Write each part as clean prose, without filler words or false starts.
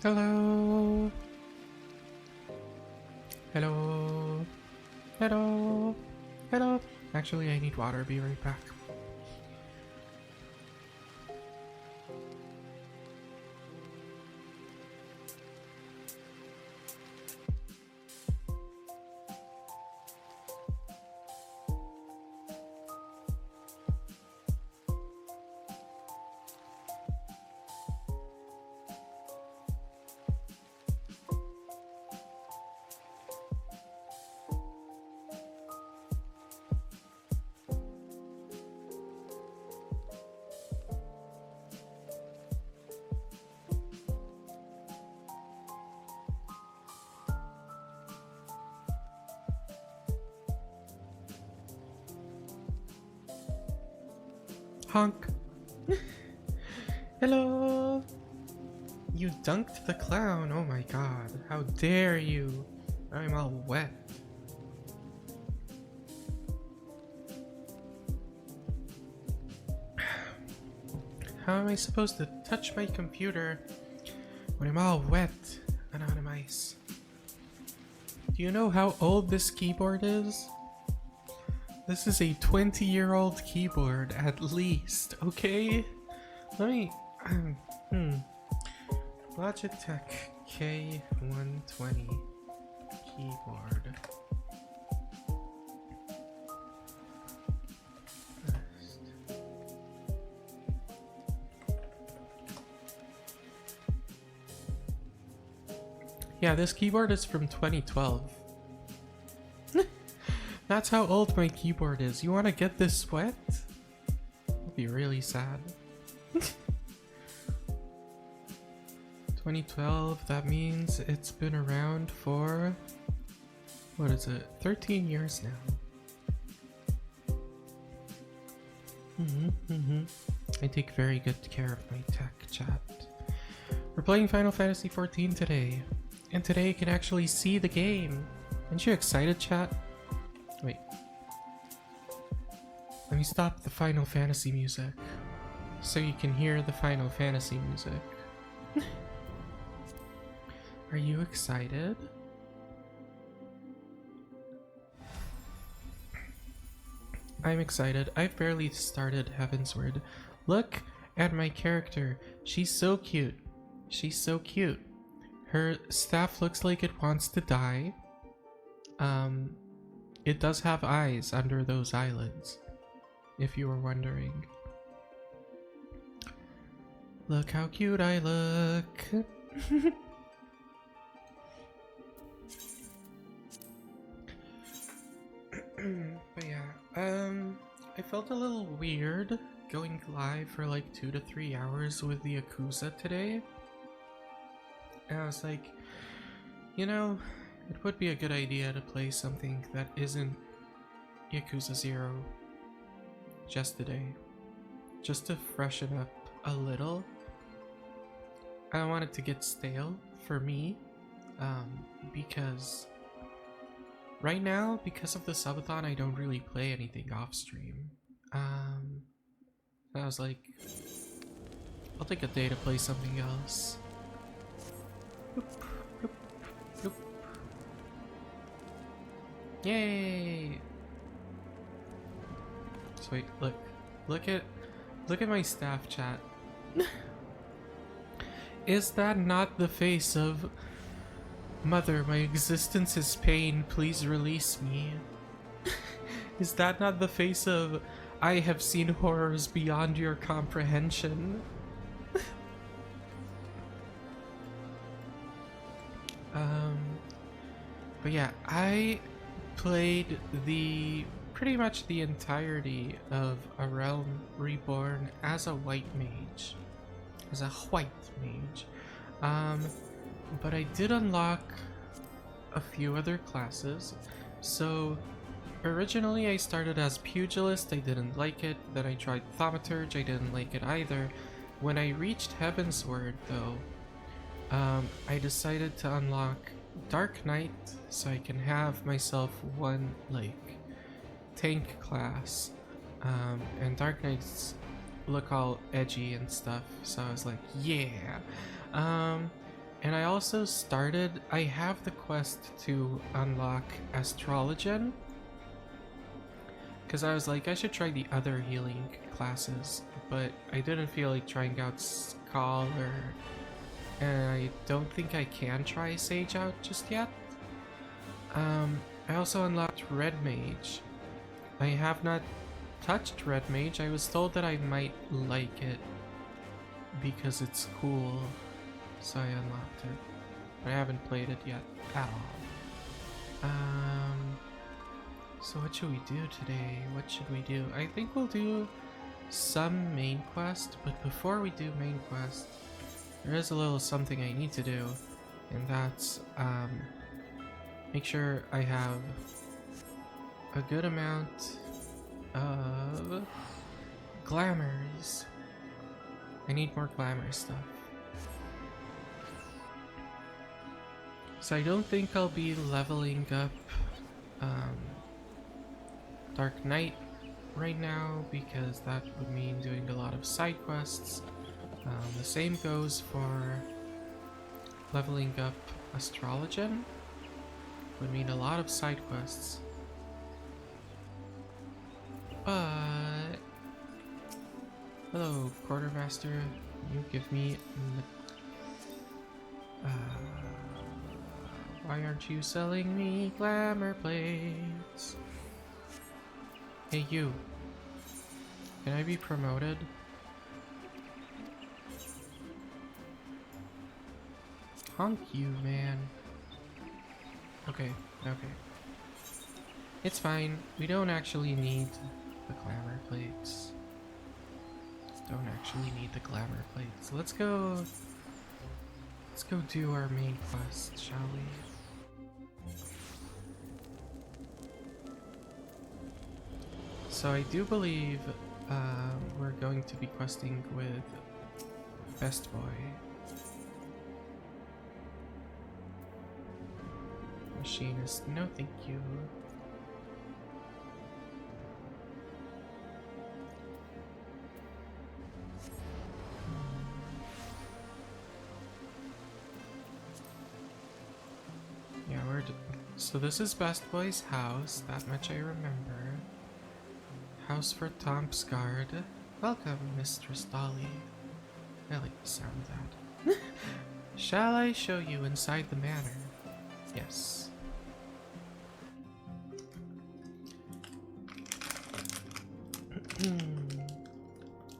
Hello. Hello. Hello. Hello. Actually, I need water. Be right back. Honk. Hello. You dunked the clown. Oh my god. How dare you. I'm all wet. How am I supposed to touch my computer when I'm all wet and on ice? Do you know how old this keyboard is? This is a 20-year-old keyboard, at least, okay? Let me... Logitech K120 keyboard. Yeah, this keyboard is from 2012. That's how old my keyboard is. You want to get this wet? It'll be really sad. 2012, that means it's been around for... what is it? 13 years now. I take very good care of my tech, chat. We're playing Final Fantasy XIV today. And today you can actually see the game. Aren't you excited, chat? Wait. Let me stop the Final Fantasy music so you can hear the Final Fantasy music. Are you excited? I'm excited. I've barely started Heavensward. Look at my character. She's so cute. She's so cute. Her staff looks like it wants to die. It does have eyes under those eyelids, if you were wondering. Look how cute I look. But yeah, I felt a little weird going live for like 2 to 3 hours with the Yakuza today. And I was like, you know, it would be a good idea to play something that isn't Yakuza 0 just today. Just to freshen up a little. I don't want it to get stale for me, because right now, because of the subathon, I don't really play anything off stream. I was like, I'll take a day to play something else. Bloop, bloop, bloop. Yay! So wait, look at my staff, chat. Is that not the face of Mother, my existence is pain, please release me? Is that not the face of I have seen horrors beyond your comprehension? But yeah, I played pretty much the entirety of A Realm Reborn as a white mage. As a white mage. But I did unlock a few other classes. So originally I started as Pugilist, I didn't like it. Then I tried Thaumaturge, I didn't like it either. When I reached Heavensward though, I decided to unlock Dark Knight so I can have myself one like tank class. And Dark Knights look all edgy and stuff, so I was like, yeah. And I also started, I have the quest to unlock Astrologian. Because I was like, I should try the other healing classes, but I didn't feel like trying out Scholar. And I don't think I can try Sage out just yet. I also unlocked Red Mage. I have not touched Red Mage. I was told that I might like it because it's cool, so I unlocked it. But I haven't played it yet at all. So what should we do today? What should we do? I think we'll do some main quest, but before we do main quest, there is a little something I need to do, and that's make sure I have a good amount of glamours. I need more glamour stuff. So I don't think I'll be leveling up Dark Knight right now, because that would mean doing a lot of side quests. The same goes for leveling up Astrologian. Would mean a lot of side quests. But hello, Quartermaster. You give me why aren't you selling me glamour plates? Hey you. Can I be promoted? Honk you, man. Okay, okay. It's fine. We don't actually need the glamour plates. Don't actually need the glamour plates. Let's go do our main quest, shall we? So I do believe we're going to be questing with Best Boy. Machinist, no thank you. Yeah, so this is Best Boy's house, that much I remember. House for Tom Scard. Welcome, Mistress Dolly. I like the sound of that. Shall I show you inside the manor? Yes.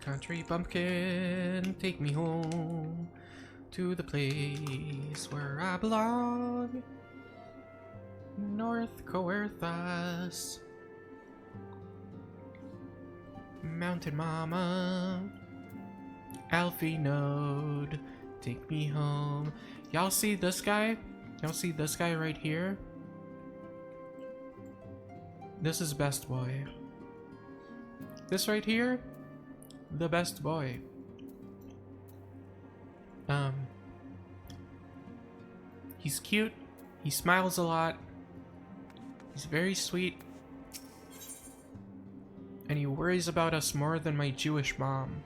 Country bumpkin, take me home to the place where I belong. North Coerthas. Mountain Mama. Alfie Node, take me home. Y'all see this guy? Y'all see this guy right here? This is Best Boy. This right here? The Best Boy. He's cute. He smiles a lot. He's very sweet. And he worries about us more than my Jewish mom.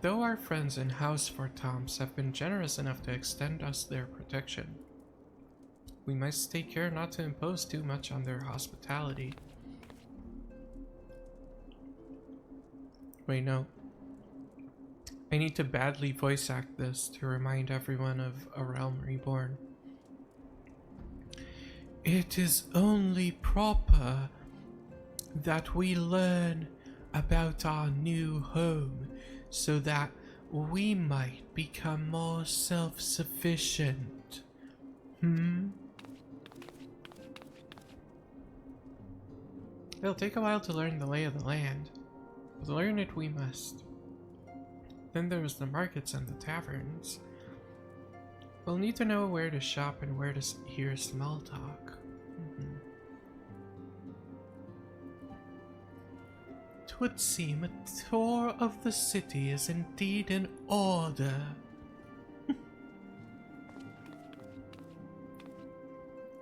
Though our friends in House for Toms have been generous enough to extend us their protection, we must take care not to impose too much on their hospitality. Wait, no. I need to badly voice act this to remind everyone of A Realm Reborn. It is only proper that we learn about our new home so that we might become more self-sufficient. It'll take a while to learn the lay of the land, but learn it we must. Then there's the markets and the taverns. We'll need to know where to shop and where to hear small talk. Twould seem a tour of the city is indeed in order.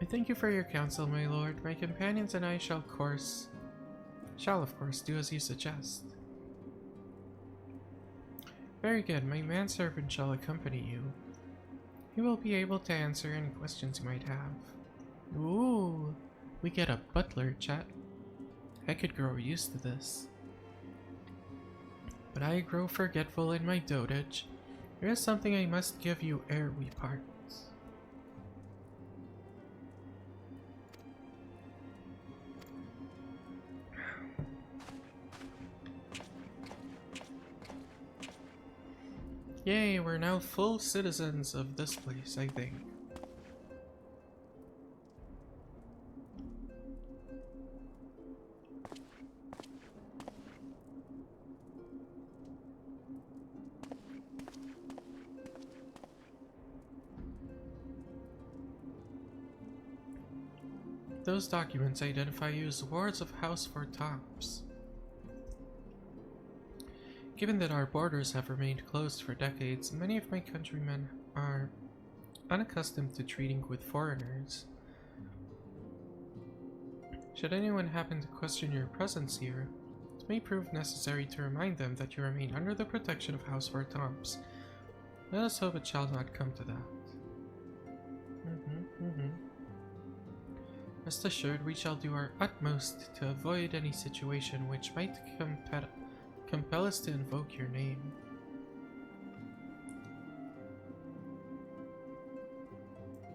thank you for your counsel, my lord. My companions and I shall of course do as you suggest. Very good, my manservant shall accompany you. He will be able to answer any questions you might have. Ooh, we get a butler, chat. I could grow used to this. But I grow forgetful in my dotage. There is something I must give you ere we part. Yay, we're now full citizens of this place, I think. Those documents identify you as wards of House Fortops. Given that our borders have remained closed for decades, many of my countrymen are unaccustomed to treating with foreigners. Should anyone happen to question your presence here, it may prove necessary to remind them that you remain under the protection of House Fortops. Let us hope it shall not come to that. Rest assured, we shall do our utmost to avoid any situation which might compel us to invoke your name.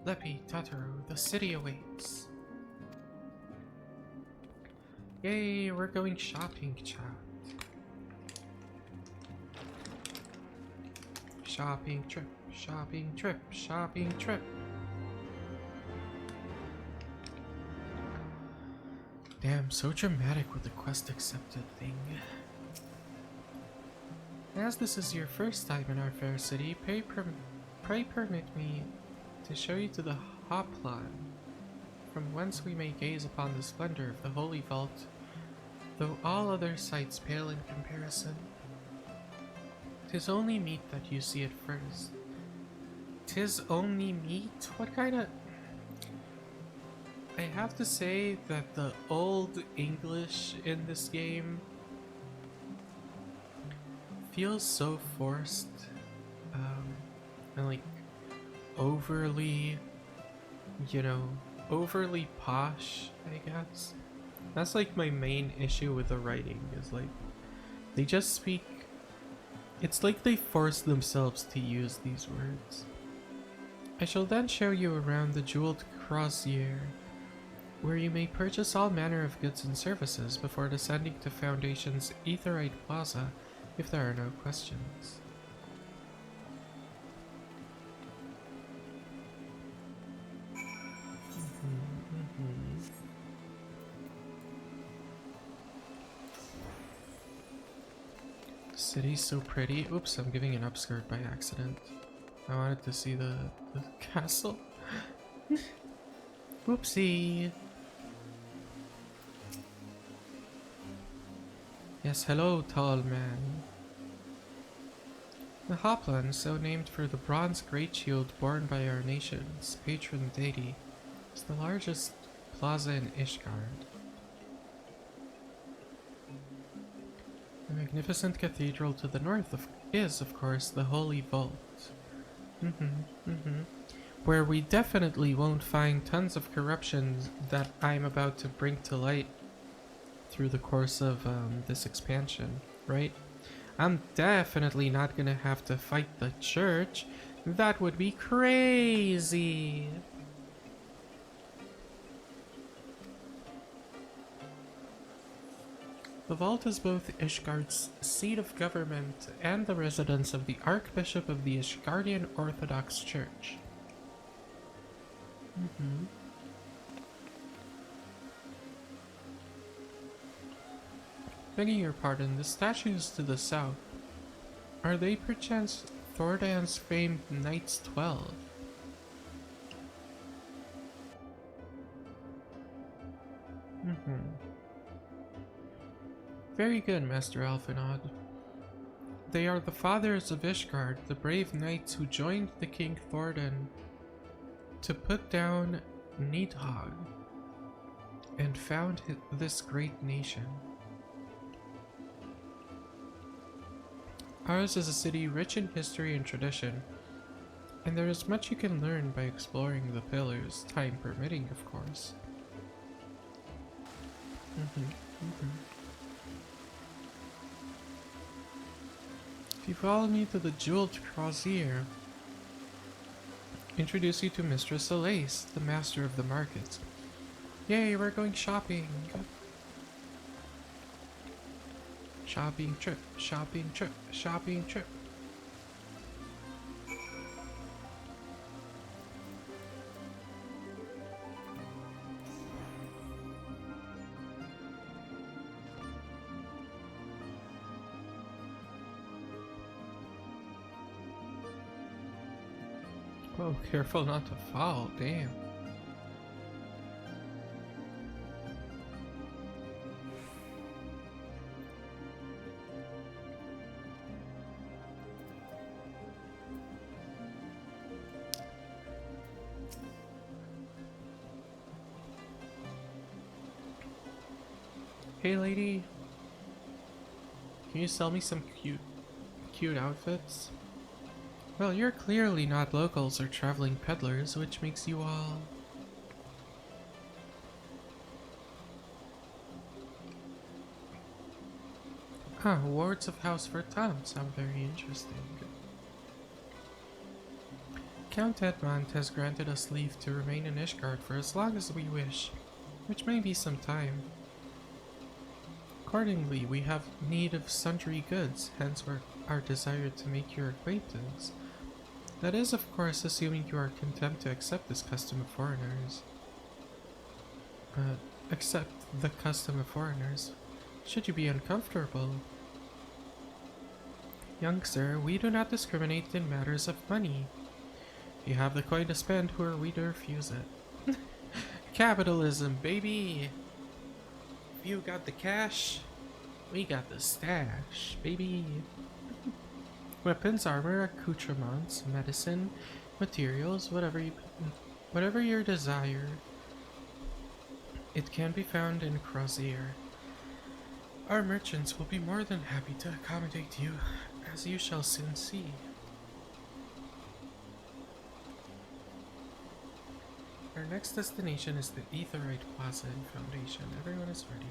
Lepi, Tataru, the city awaits. Yay, we're going shopping, chat. Shopping trip, shopping trip, shopping trip. Damn, so dramatic with the quest accepted thing. As this is your first time in our fair city, pray permit me to show you to the Hoplan, from whence we may gaze upon the splendor of the Holy Vault, though all other sights pale in comparison. 'Tis only meet that you see it first. 'Tis only meat? What kind of... I have to say that the old English in this game feels so forced, and like overly, overly posh, I guess. That's like my main issue with the writing, is like, they just speak, it's like they force themselves to use these words. I shall then show you around the jeweled crozier, where you may purchase all manner of goods and services before descending to Foundation's Aetherite Plaza, if there are no questions. City's so pretty. Oops, I'm giving an upskirt by accident. I wanted to see the castle. Whoopsie. Yes, hello, tall man. The Hoplan, so named for the bronze great shield borne by our nation's patron deity, is the largest plaza in Ishgard. The magnificent cathedral to the north is, of course, the Holy Vault. Where we definitely won't find tons of corruption that I'm about to bring to light through the course of this expansion, right? I'm definitely not gonna have to fight the church. That would be crazy. The vault is both Ishgard's seat of government and the residence of the Archbishop of the Ishgardian Orthodox Church. Begging your pardon, the statues to the south, are they perchance Thordan's famed Knights 12? Very good, Master Alphanod. They are the fathers of Ishgard, the brave knights who joined the King Thordan to put down Nidhogg and found this great nation. Ours is a city rich in history and tradition, and there is much you can learn by exploring the pillars, time permitting, of course. If you follow me to the Jeweled Crozier, introduce you to Mistress Elise, the master of the market. Yay, we're going shopping! Shopping trip, shopping trip, shopping trip. Oh, careful not to fall, damn. Hey lady, can you sell me some cute outfits? Well, you're clearly not locals or traveling peddlers, which makes you all... Huh, wards of House Vertam sound very interesting. Count Edmond has granted us leave to remain in Ishgard for as long as we wish, which may be some time. Accordingly, we have need of sundry goods, hence our desire to make your acquaintance. That is, of course, assuming you are content to accept this custom of foreigners. Accept the custom of foreigners. Should you be uncomfortable? Young sir, we do not discriminate in matters of money. If you have the coin to spend, who are we to refuse it? Capitalism, baby! If you got the cash, we got the stash, baby! Weapons, armor, accoutrements, medicine, materials, whatever your desire, it can be found in Crozier. Our merchants will be more than happy to accommodate you, as you shall soon see. Our next destination is the Aetheryte Plaza and Foundation. Everyone is ready.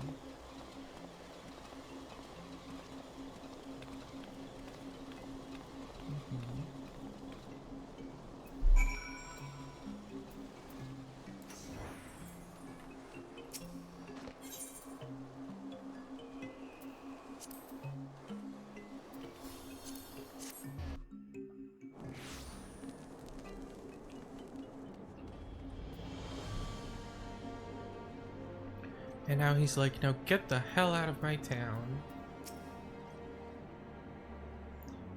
And now he's like, now get the hell out of my town.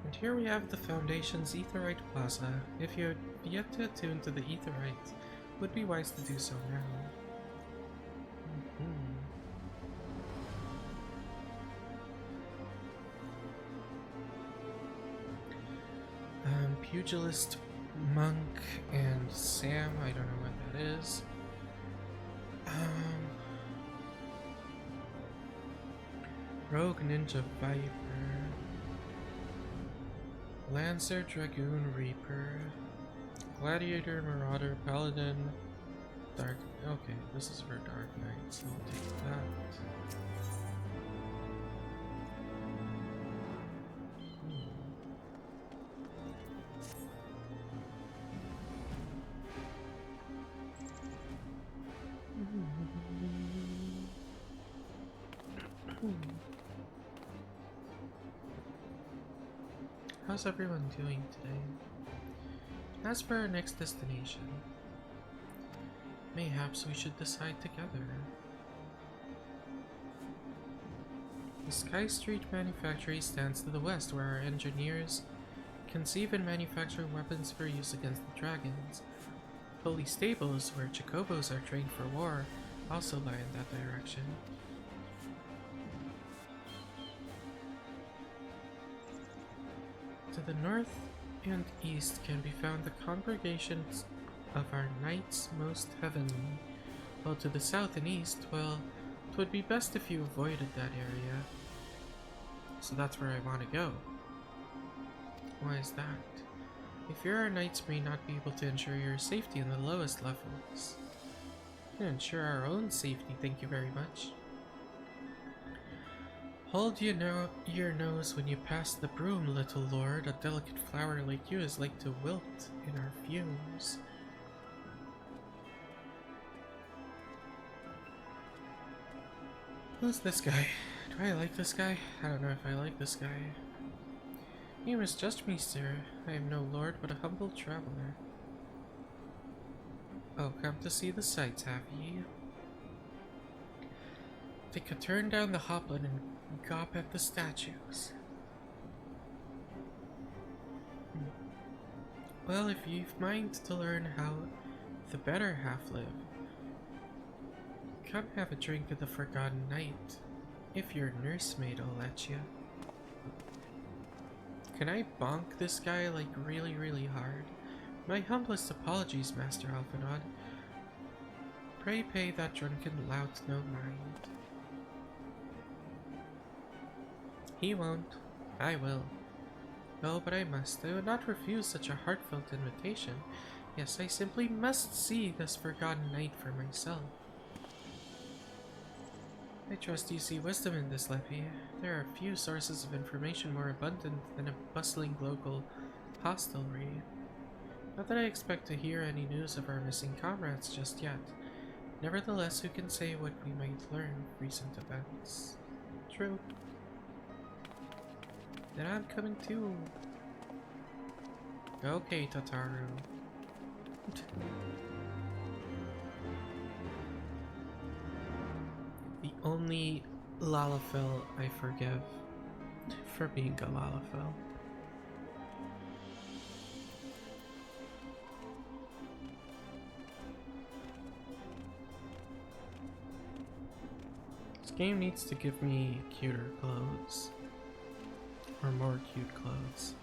And here we have the Foundation's Aetheryte Plaza. If you're yet to attune to the Aetheryte, would be wise to do so now. Pugilist, Monk, and Sam, I don't know what that is. Rogue Ninja Viper, Lancer, Dragoon, Reaper, Gladiator, Marauder, Paladin, Dark... Okay, this is for Dark Knight, so I'll take that. How's everyone doing today? As for our next destination, mayhaps we should decide together. The Sky Street Manufactory stands to the west, where our engineers conceive and manufacture weapons for use against the dragons. Holy Stables, where Chocobos are trained for war, also lie in that direction. To the north and east can be found the congregations of our knights most heavenly. While to the south and east, well, it would be best if you avoided that area. So that's where I want to go. Why is that? If your knights may not be able to ensure your safety in the lowest levels, we can ensure our own safety, thank you very much. Hold your nose when you pass the broom, little lord. A delicate flower like you is like to wilt in our fumes. Who's this guy? Do I like this guy? I don't know if I like this guy. You misjudged me, sir. I am no lord, but a humble traveler. Oh, come to see the sights, have ye? They could turn down the hoplin and gawp at the statues. Well, if you've mind to learn how the better half live, come have a drink at the Forgotten Knight. If your nursemaid will let you. Can I bonk this guy like really hard? My humblest apologies, Master Alphinaud. Pray pay that drunken lout no mind. He won't. I will. No, but I must. I would not refuse such a heartfelt invitation. Yes, I simply must see this Forgotten Knight for myself. I trust you see wisdom in this, Leppy. There are few sources of information more abundant than a bustling local hostelry. Not that I expect to hear any news of our missing comrades just yet. Nevertheless, who can say what we might learn of recent events? True. Then I'm coming too. Okay, Tataru. The only Lalafell I forgive for being a Lalafell. This game needs to give me cuter clothes. Or more cute clothes.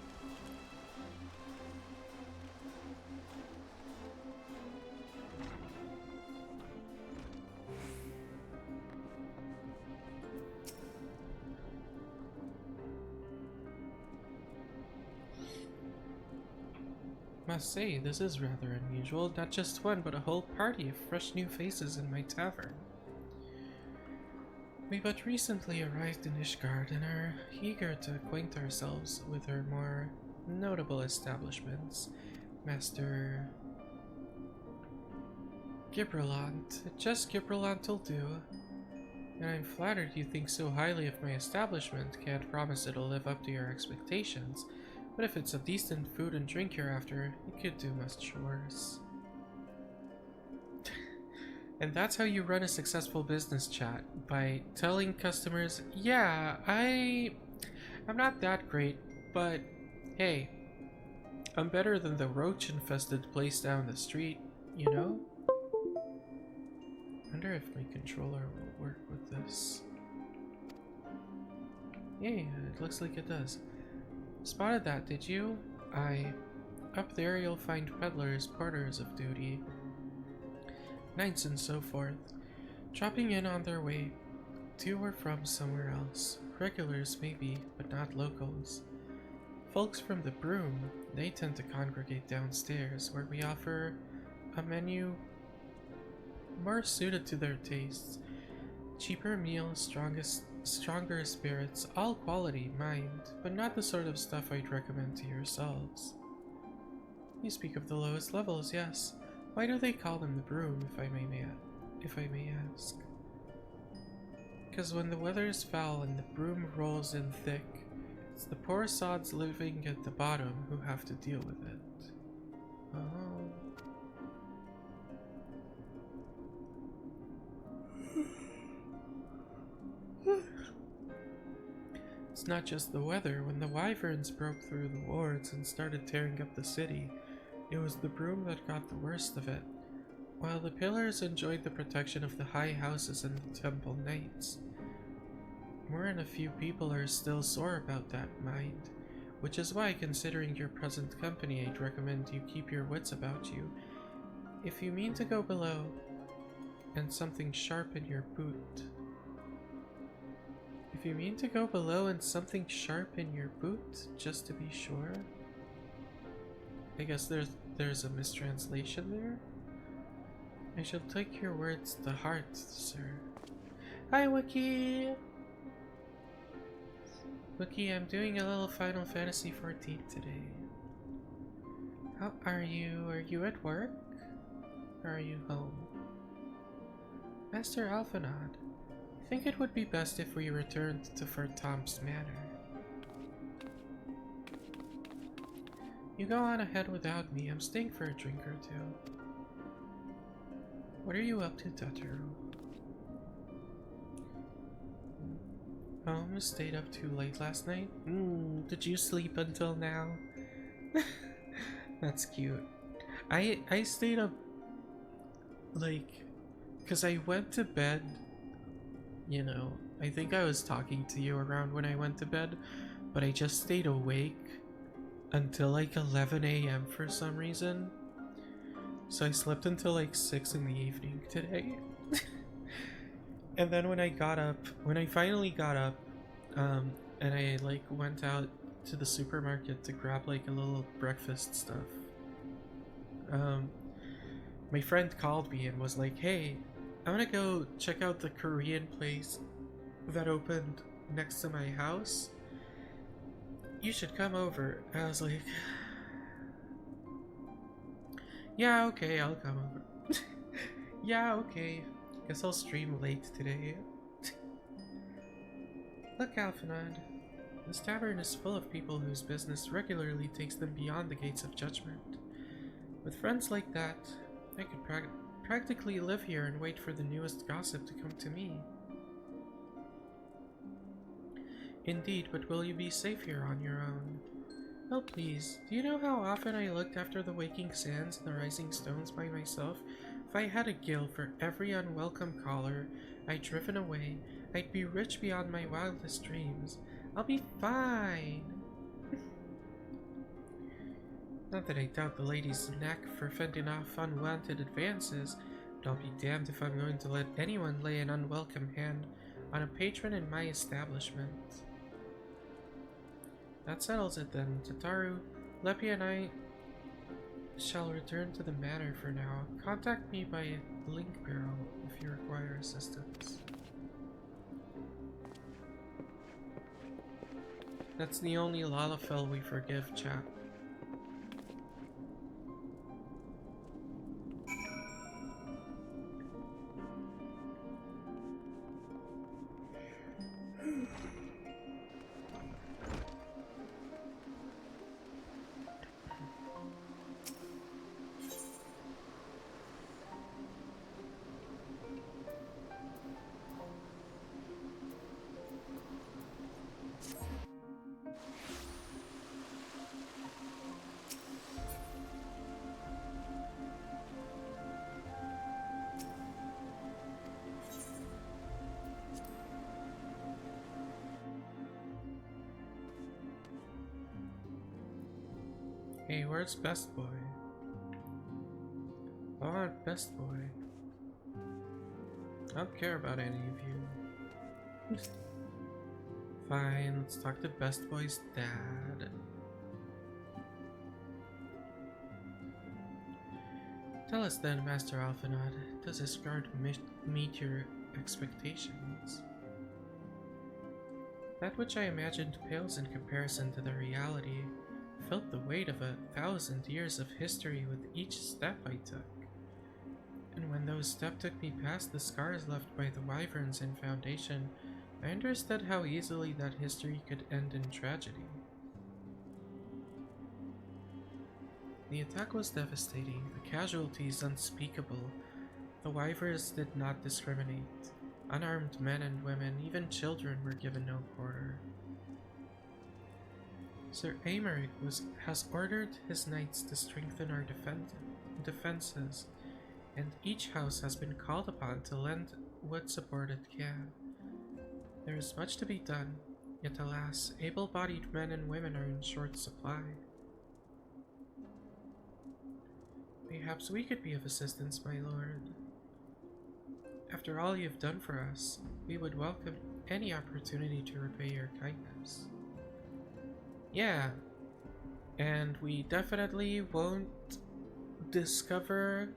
Must say, this is rather unusual. Not just one, but a whole party of fresh new faces in my tavern. We but recently arrived in Ishgard and are eager to acquaint ourselves with her more notable establishments. Master Gibralant. Just Gibralant will do. And I'm flattered you think so highly of my establishment. Can't promise it'll live up to your expectations. But if it's a decent food and drink you're after, it could do much worse. And that's how you run a successful business chat, by telling customers, yeah, I'm not that great, but hey, I'm better than the roach-infested place down the street, you know? Wonder if my controller will work with this. Yeah, it looks like it does. Spotted that, did you? Up there you'll find peddlers, porters of duty, knights and so forth, dropping in on their way to or from somewhere else. Regulars maybe, but not locals. Folks from the Broom, they tend to congregate downstairs, where we offer a menu more suited to their tastes. Cheaper meals, stronger spirits, all quality, mind, but not the sort of stuff I'd recommend to yourselves. You speak of the lowest levels, yes. Why do they call them the Broom, if I may ask? Because when the weather is foul and the broom rolls in thick, it's the poor sods living at the bottom who have to deal with it. Oh. It's not just the weather. When the wyverns broke through the wards and started tearing up the city, it was the Broom that got the worst of it, while the pillars enjoyed the protection of the high houses and the temple knights. More than a few people are still sore about that, mind, which is why, considering your present company, I'd recommend you keep your wits about you. If you mean to go below, and something sharp in your boot. If you mean to go below and something sharp in your boot, just to be sure. I guess there's a mistranslation there. I shall take your words to heart, sir. Hi, Wiki! Wiki, I'm doing a little Final Fantasy XIV today. How are you? Are you at work? Or are you home? Master Alphanod, I think it would be best if we returned to Fort Tom's Manor. You go on ahead without me. I'm staying for a drink or two. What are you up to, Totoro? Home stayed up too late last night? Did you sleep until now? That's cute. I stayed up, like, because I went to bed, you know, I think I was talking to you around when I went to bed, but I just stayed awake until like 11 a.m. for some reason. So I slept until like 6 in the evening today. And then when I finally got up, and I like went out to the supermarket to grab like a little breakfast stuff, my friend called me and was like, hey, I'm gonna go check out the Korean place that opened next to my house. You should come over. I was like, yeah, okay, I'll come over. Yeah, okay. Guess I'll stream late today. Look, Alphanod. This tavern is full of people whose business regularly takes them beyond the gates of judgment. With friends like that, I could practically live here and wait for the newest gossip to come to me. Indeed, but will you be safe here on your own? Oh please, do you know how often I looked after the waking sands and the rising stones by myself? If I had a guild for every unwelcome caller I'd driven away, I'd be rich beyond my wildest dreams. I'll be fine. Not that I doubt the lady's knack for fending off unwanted advances, but I'll be damned if I'm going to let anyone lay an unwelcome hand on a patron in my establishment. That settles it then. Tataru, Leppy and I shall return to the manor for now. Contact me by link barrel if you require assistance. That's the only Lalafell we forgive, chat. Hey, where's Best Boy? I want Best Boy. I don't care about any of you. Fine, let's talk to Best Boy's dad. Tell us then, Master Alphanod, does this guard meet your expectations? That which I imagined pales in comparison to the reality. Felt the weight of 1,000 years of history with each step I took. And when those steps took me past the scars left by the wyverns in Foundation, I understood how easily that history could end in tragedy. The attack was devastating, the casualties unspeakable. The wyverns did not discriminate. Unarmed men and women, even children, were given no quarter. Sir Aymeric has ordered his knights to strengthen our defenses, and each house has been called upon to lend what support it can. There is much to be done, yet alas, able-bodied men and women are in short supply. Perhaps we could be of assistance, my lord. After all you've done for us, we would welcome any opportunity to repay your kindness. Yeah, and we definitely won't discover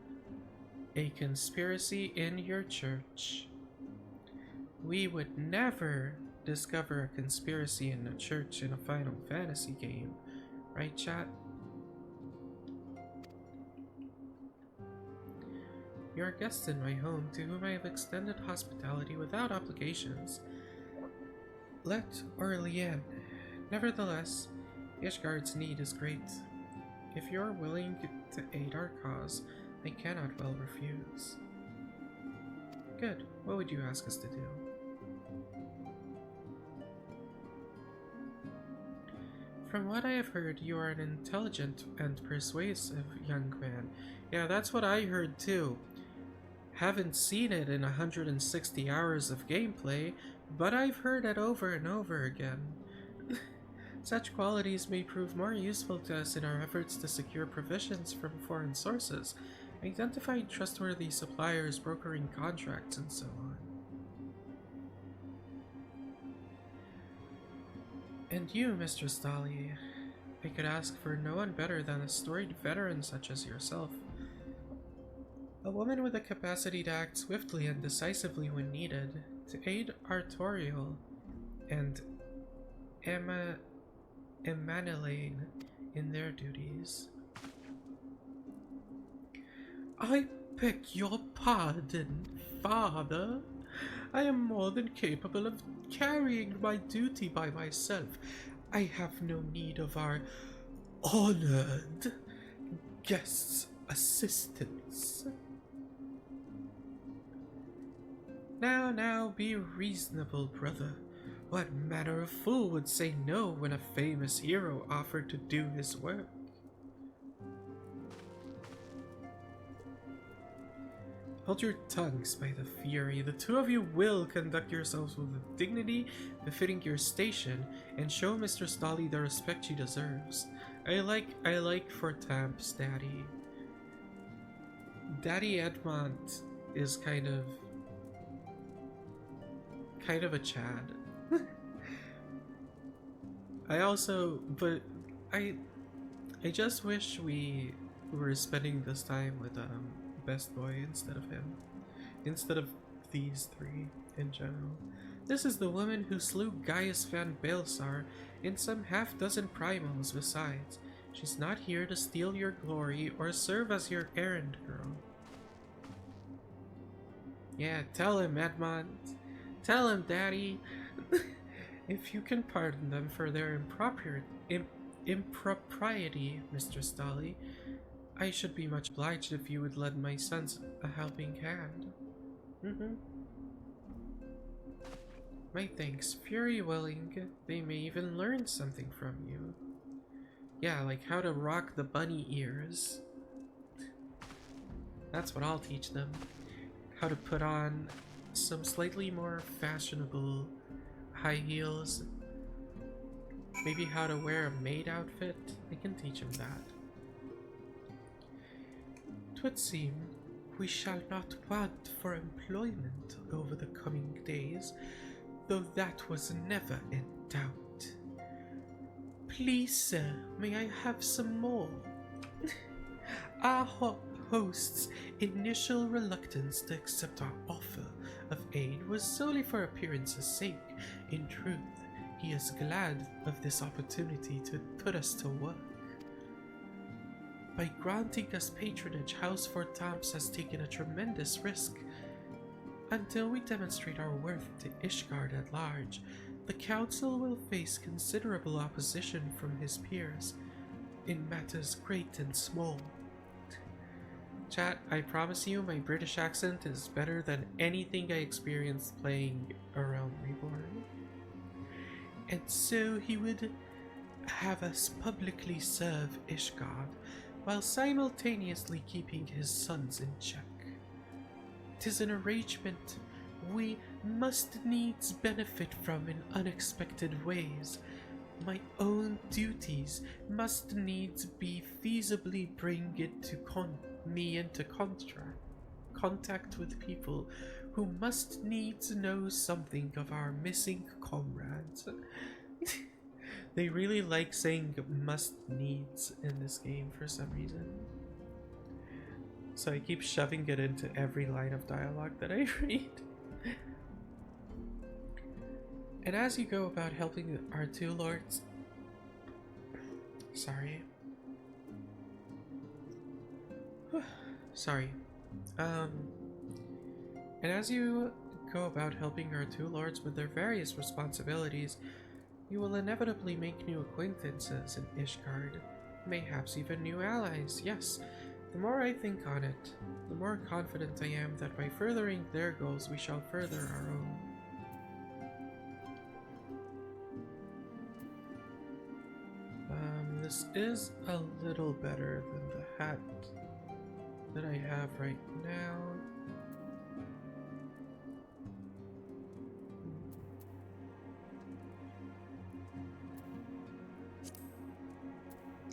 a conspiracy in your church. We would never discover a conspiracy in a church in a Final Fantasy game, right, chat? You're a guest in my home to whom I have extended hospitality without obligations. Let or lien. Nevertheless, Ishgard's need is great. If you're willing to aid our cause, I cannot well refuse. Good. What would you ask us to do? From what I have heard, you are an intelligent and persuasive young man. Yeah, that's what I heard too. Haven't seen it in 160 hours of gameplay, but I've heard it over and over again. Such qualities may prove more useful to us in our efforts to secure provisions from foreign sources, identifying trustworthy suppliers, brokering contracts, and so on. And you, Mr. Stali, I could ask for no one better than a storied veteran such as yourself. A woman with the capacity to act swiftly and decisively when needed, to aid Artorial and Emmanuelaine in their duties. I beg your pardon, Father. I am more than capable of carrying my duty by myself. I have no need of our honored guest's assistance. Now, be reasonable, brother. What manner of fool would say no when a famous hero offered to do his work? Hold your tongues by the fury. The two of you will conduct yourselves with the dignity befitting your station and show Mr. Stali the respect he deserves. I like for Tamp's daddy. Daddy Edmond is kind of a Chad. I just wish we were spending this time with Best Boy instead of him. Instead of these three in general. This is the woman who slew Gaius Van Baelsar and some half-dozen primals besides. She's not here to steal your glory or serve as your errand girl. Yeah, tell him, Edmond. Tell him, Daddy. If you can pardon them for their impropriety, Mr. Stali, I should be much obliged if you would lend my sons a helping hand. My thanks. Very willing. They may even learn something from you. Yeah, like how to rock the bunny ears. That's what I'll teach them. How to put on some slightly more fashionable high heels. Maybe how to wear a maid outfit. I can teach them that. 'Twould seem we shall not want for employment over the coming days, though that was never in doubt. Please, sir, may I have some more? Our host's initial reluctance to accept our offer of aid was solely for appearance's sake. In truth, he is glad of this opportunity to put us to work. By granting us patronage, House Fort Tomps has taken a tremendous risk. Until we demonstrate our worth to Ishgard at large, the Council will face considerable opposition from his peers in matters great and small. Chat, I promise you my British accent is better than anything I experienced playing A Realm Reborn. And so he would have us publicly serve Ishgard, while simultaneously keeping his sons in check. 'Tis an arrangement we must needs benefit from in unexpected ways. My own duties must needs be feasibly bring it to me into contact with people who must needs know something of our missing comrades. They really like saying must needs in this game for some reason. So I keep shoving it into every line of dialogue that I read. And as you go about helping our two lords... Sorry. Sorry. And as you go about helping our two lords with their various responsibilities, you will inevitably make new acquaintances in Ishgard, mayhaps even new allies, yes. The more I think on it, the more confident I am that by furthering their goals we shall further our own. This is a little better than the hat that I have right now.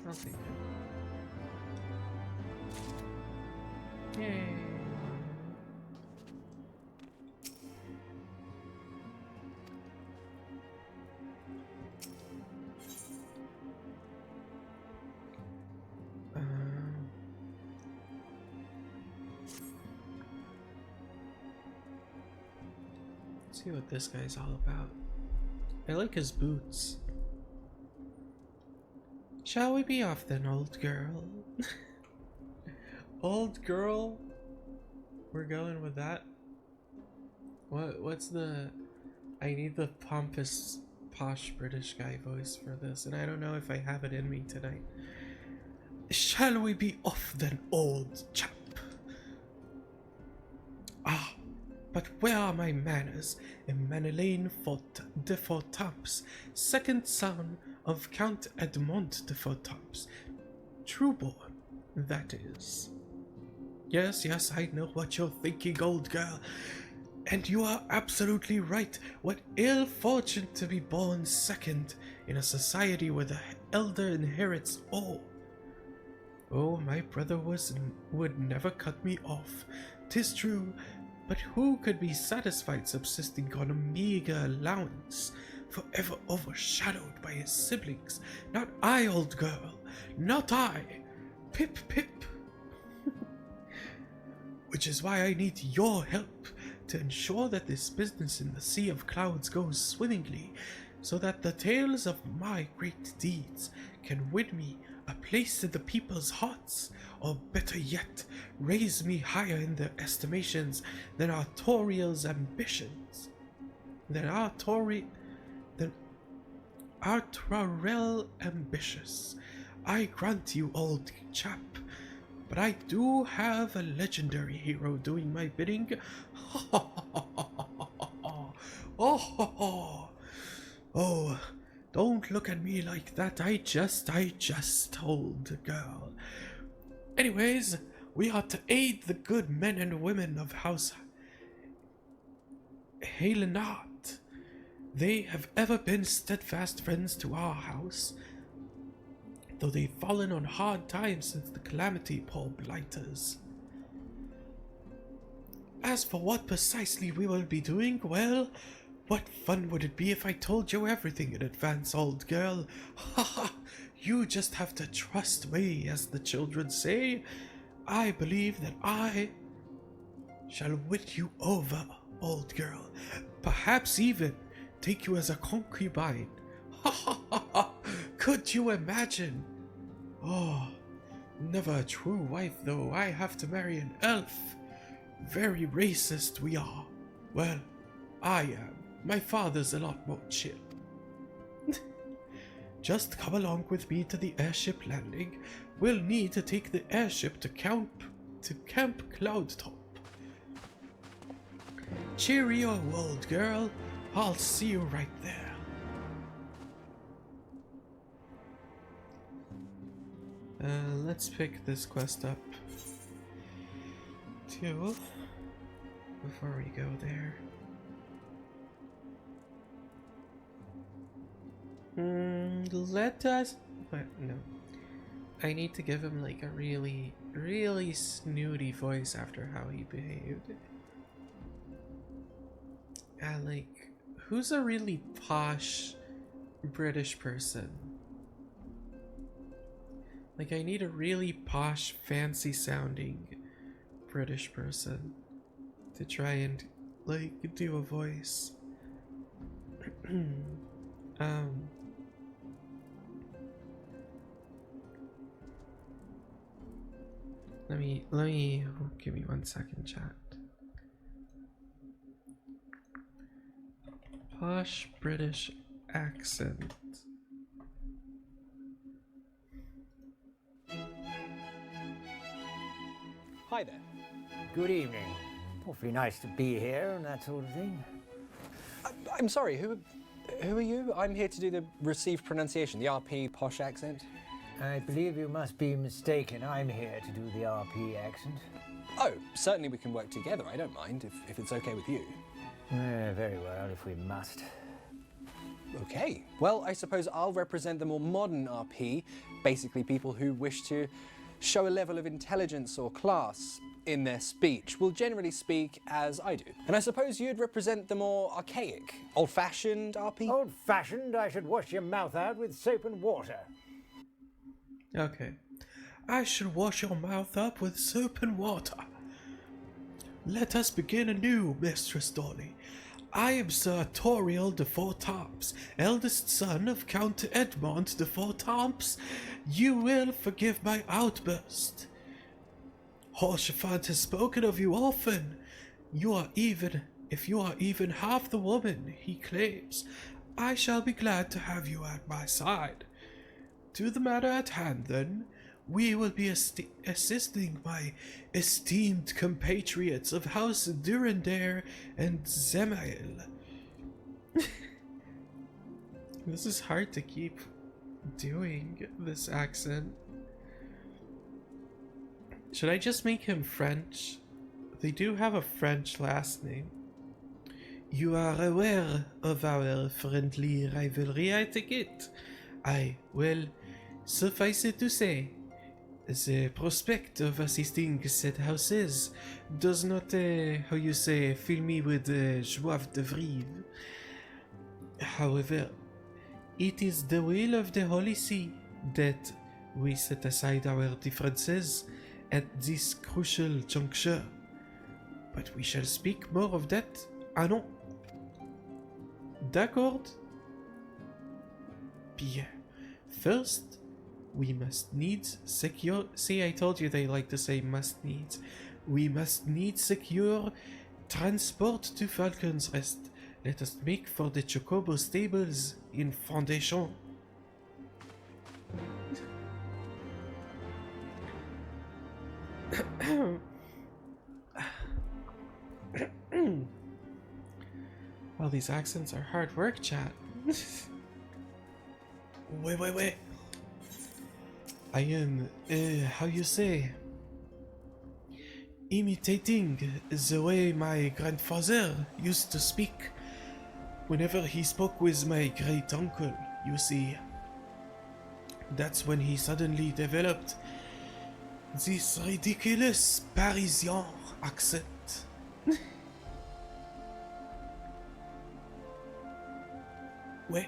I'll take it. Yay! Let's see what this guy's all about. I like his boots. Shall we be off then, old girl? Old girl? We're going with that? What's the... I need the pompous, posh British guy voice for this, and I don't know if I have it in me tonight. Shall we be off then, old chap? Ah, but where are my manners? Emmanuel de Fortamps, second son of Count Edmond de Fortamps. Trueborn, that is. Yes, I know what you're thinking, old girl. And you are absolutely right. What ill fortune to be born second in a society where the elder inherits all. Oh, my brother would never cut me off. 'Tis true, but who could be satisfied subsisting on a meager allowance, forever overshadowed by his siblings? Not I, old girl, not I. Pip, pip. Which is why I need your help to ensure that this business in the Sea of Clouds goes swimmingly, so that the tales of my great deeds can win me a place in the people's hearts, or better yet, raise me higher in their estimations than Artoriel's ambitions. Than Artoriel ambitious. I grant you, old chap, but I do have a legendary hero doing my bidding. Oh, don't look at me like that. I just told girl. Anyways, we are to aid the good men and women of House Halenat. They have ever been steadfast friends to our house, though they've fallen on hard times since the calamity, poor blighters. As for what precisely we will be doing, well, what fun would it be if I told you everything in advance, old girl? Ha! You just have to trust me, as the children say. I believe that I shall win you over, old girl. Perhaps even take you as a concubine. Ha! Could you imagine? Oh, never a true wife, though. I have to marry an elf. Very racist we are. Well, I am. My father's a lot more chill. Just come along with me to the airship landing. We'll need to take the airship to Camp Cloudtop. Cheerio, old girl. I'll see you right there. Let's pick this quest up too before we go there. Let us... What? No. I need to give him like a really, really snooty voice after how he behaved. And like, who's a really posh British person? Like, I need a really posh, fancy sounding British person to try and like do a voice. Let me give me 1 second, chat. Posh British accent. Hi there. Good evening. Awfully nice to be here and that sort of thing. I'm sorry, who are you? I'm here to do the received pronunciation, the RP posh accent. I believe you must be mistaken. I'm here to do the RP accent. Oh, certainly we can work together. I don't mind, if it's okay with you. Very well, if we must. Okay. Well, I suppose I'll represent the more modern RP, basically people who wish to show a level of intelligence or class in their speech will generally speak as I do. And I suppose you'd represent the more archaic, old-fashioned RP? Old-fashioned? I should wash your mouth out with soap and water. Okay. I should wash your mouth up with soap and water. Let us begin anew, Mistress Dolly. I am Sir Toriel de Fourtamps, eldest son of Count Edmond de Fourtamps. You will forgive my outburst. Horsefant has spoken of you often. If you are even half the woman he claims, I shall be glad to have you at my side. To the matter at hand, then, we will be assisting my esteemed compatriots of House Durandare and Zemael. This is hard to keep doing, this accent. Should I just make him French? They do have a French last name. You are aware of our friendly rivalry, I take it. Suffice it to say, the prospect of assisting said houses does not, fill me with joie de vivre. However, it is the will of the Holy See that we set aside our differences at this crucial juncture. But we shall speak more of that anon. D'accord? Bien. First, we must needs secure. See, I told you they like to say must needs. We must need secure transport to Falcon's Rest. Let us make for the Chocobo stables in Foundation. Well, these accents are hard work, chat. Wait. I am, how you say, imitating the way my grandfather used to speak whenever he spoke with my great uncle, you see. That's when he suddenly developed this ridiculous Parisian accent. Wait.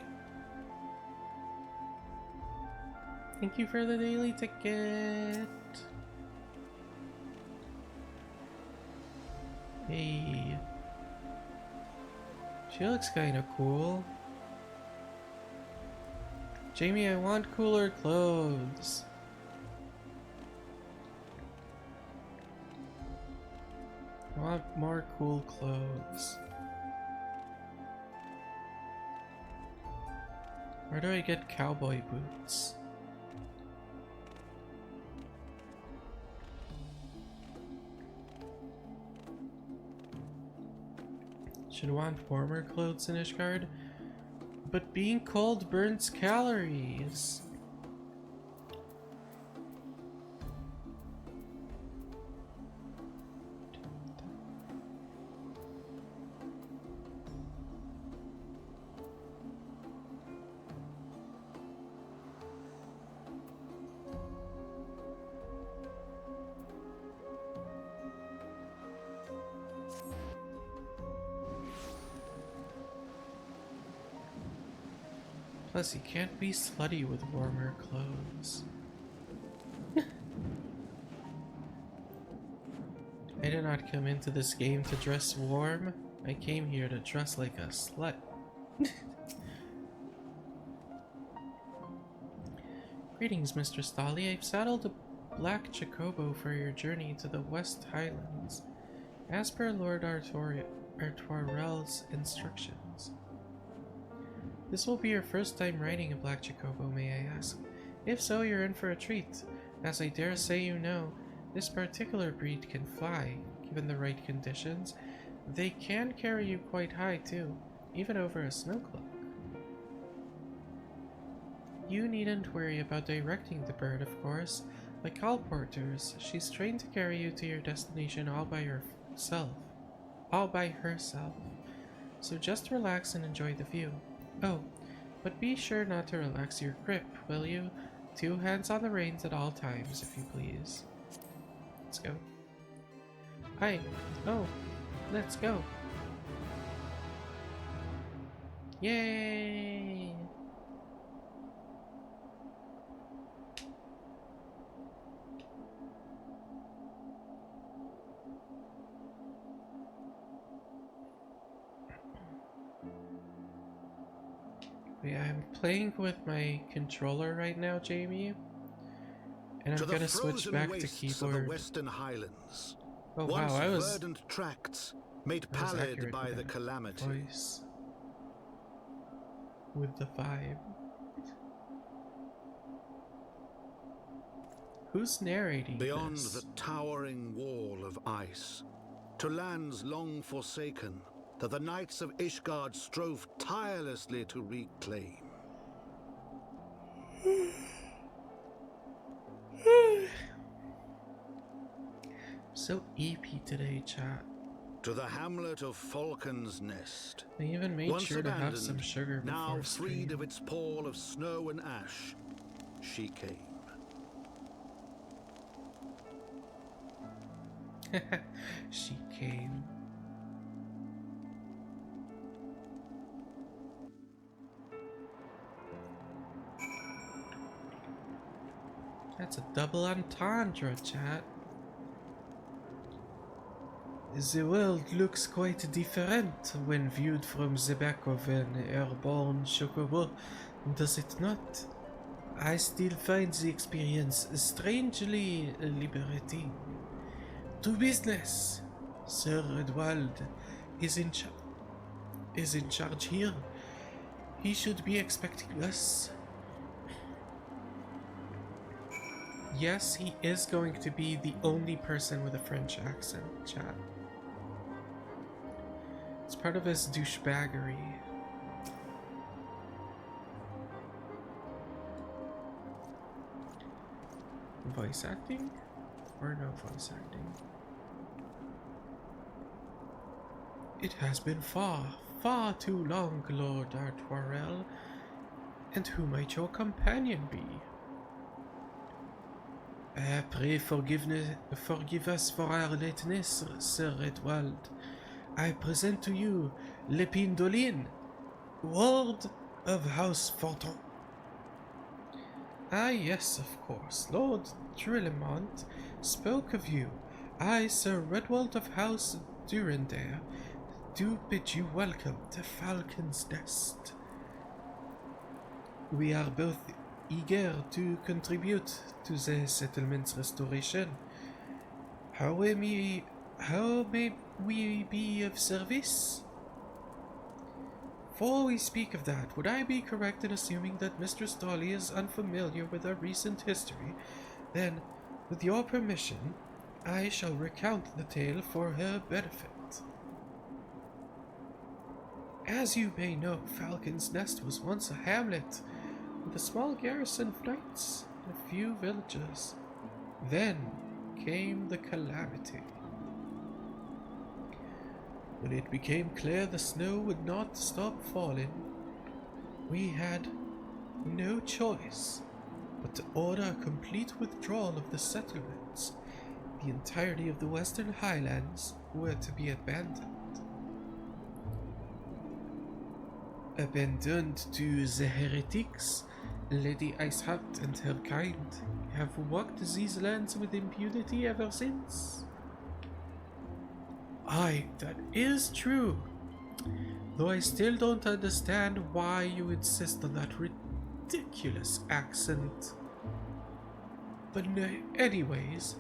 Thank you for the daily ticket. Hey. She looks kind of cool. Jamie, I want cooler clothes. I want more cool clothes. Where do I get cowboy boots? Should want warmer clothes in Ishgard, but being cold burns calories. Plus, you can't be slutty with warmer clothes. I did not come into this game to dress warm. I came here to dress like a slut. Greetings, Mr. Stolly. I've saddled a black chocobo for your journey to the West Highlands, as per Lord Artoirel's instructions. This will be your first time riding a black chocobo, may I ask? If so, you're in for a treat. As I dare say you know, this particular breed can fly, given the right conditions. They can carry you quite high, too, even over a snow cloak. You needn't worry about directing the bird, of course. Like all porters, she's trained to carry you to your destination all by herself. So just relax and enjoy the view. Oh, but be sure not to relax your grip, will you? 2 hands on the reins at all times, if you please. Let's go. Hi. Oh, let's go. Yay! Yeah, I'm playing with my controller right now, Jamie, and I'm gonna switch back to keyboard. The Western Highlands. Oh Once wow, verdant tracts made pallid by the calamity. Voice with the vibe. Who's narrating Beyond this? the towering wall of ice, to lands long forsaken, that the knights of Ishgard strove tirelessly to reclaim. So EP today, chat. To the hamlet of Falcon's Nest. I even made Once sure to have some abandoned, sugar before now freed stream. of its pall of snow and ash, she came. She came. That's a double entendre, chat. The world looks quite different when viewed from the back of an airborne chocobo, does it not? I still find the experience strangely liberating. To business! Sir Edwald is in charge here. He should be expecting us. Yes, he is going to be the only person with a French accent, chat. It's part of his douchebaggery. Voice acting? Or no voice acting? It has been far, far too long, Lord Artoirel. And who might your companion be? Pray forgive us for our lateness, Sir Edwald. I present to you Lepine Dolin, Ward of House Forton. Ah, yes, of course. Lord Trillemont spoke of you. I, Sir Redwald of House Durandare, do bid you welcome to Falcon's Nest. We are both eager to contribute to the settlement's restoration. How may we be of service? Before we speak of that, would I be correct in assuming that Mistress Dolly is unfamiliar with our recent history? Then, with your permission, I shall recount the tale for her benefit. As you may know, Falcon's Nest was once a hamlet with a small garrison of knights and a few villagers. Then came the calamity. When it became clear the snow would not stop falling, we had no choice but to order a complete withdrawal of the settlements. The entirety of the Western Highlands were to be abandoned. Abandoned to the heretics, Lady Iceheart and her kind have walked these lands with impunity ever since. Aye, that is true. Though I still don't understand why you insist on that ridiculous accent. But anyways,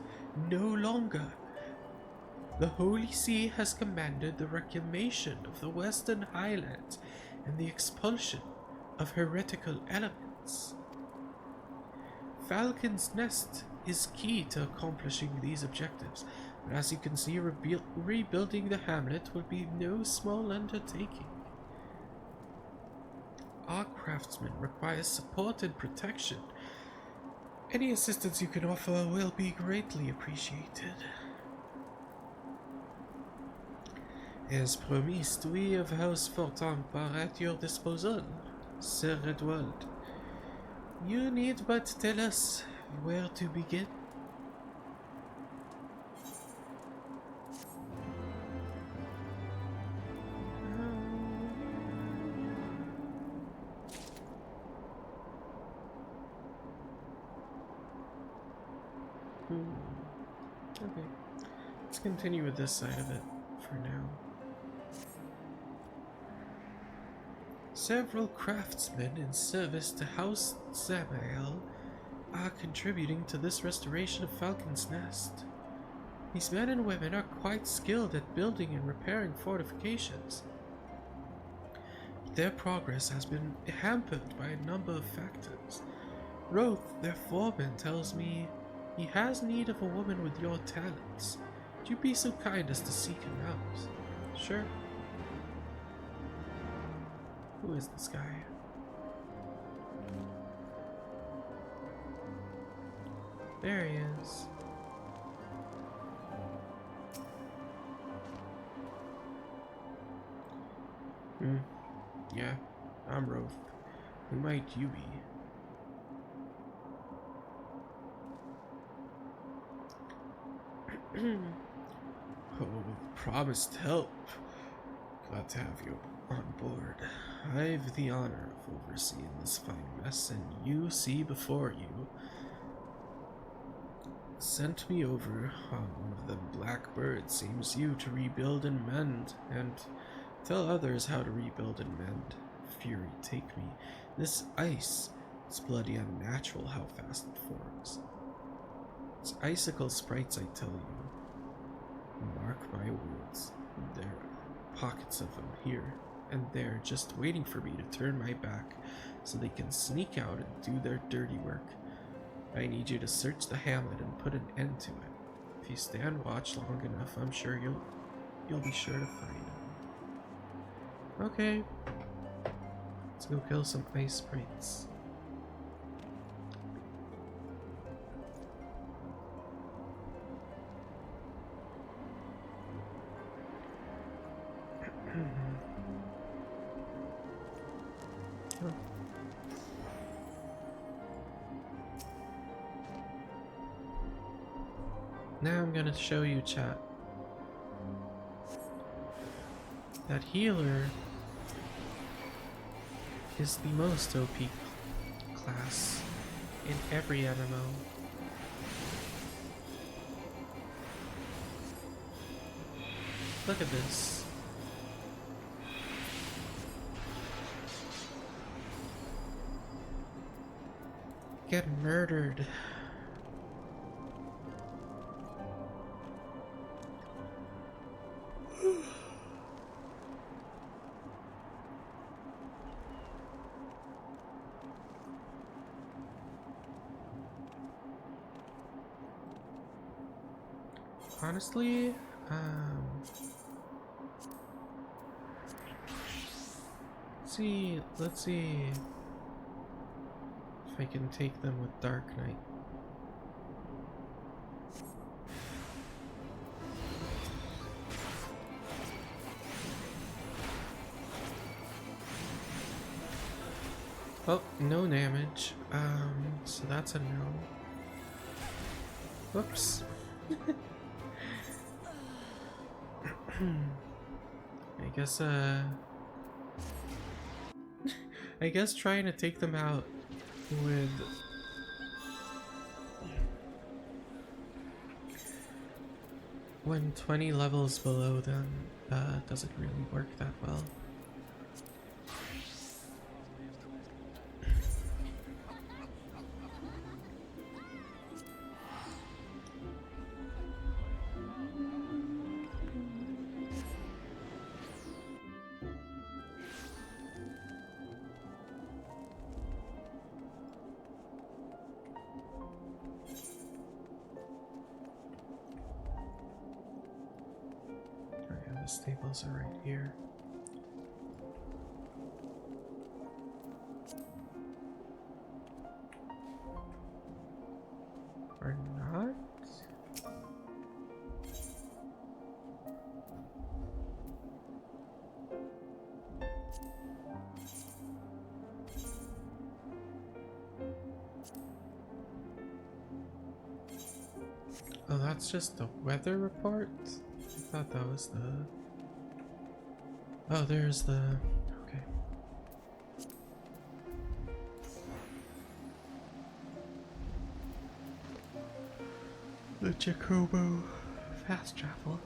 no longer. The Holy See has commanded the reclamation of the Western Highlands and the expulsion of heretical elements. Falcon's Nest is key to accomplishing these objectives, but as you can see, rebuilding the hamlet will be no small undertaking. Our craftsmen require support and protection. Any assistance you can offer will be greatly appreciated. As promised, we of House Fortemps are at your disposal, Sir Edward. You need but tell us where to begin. Okay, let's continue with this side of it for now. Several craftsmen in service to House Zamael are contributing to this restoration of Falcon's Nest. These men and women are quite skilled at building and repairing fortifications. Their progress has been hampered by a number of factors. Roth, their foreman, tells me he has need of a woman with your talents. Would you be so kind as to seek him out? Sure. Who is this guy? There he is. Yeah, I'm Roth. Who might you be? Oh, promised help. Glad to have you on board. I've the honor of overseeing this fine mess, and you see before you sent me over on one of them black birds, seems you, to rebuild and mend, and tell others how to rebuild and mend. Fury take me. This ice is bloody unnatural how fast it forms. It's icicle sprites, I tell you. Mark my words. There are pockets of them here and there, just waiting for me to turn my back so they can sneak out and do their dirty work. I need you to search the hamlet and put an end to it. If you stand watch long enough, I'm sure you'll be sure to find them. Okay. Let's go kill some ice sprites. Now I'm gonna show you, chat, that healer is the most OP class in every MMO. Look at this. Get murdered. Honestly, let's see if I can take them with Dark Knight. Oh, no damage. So that's a no. Whoops. I guess, I guess trying to take them out with when 20 levels below them doesn't really work that well. The stables are right here. Or not? Oh, that's just the weather report? I thought that was the... Oh, there's the... Okay. The Jacobo fast travel.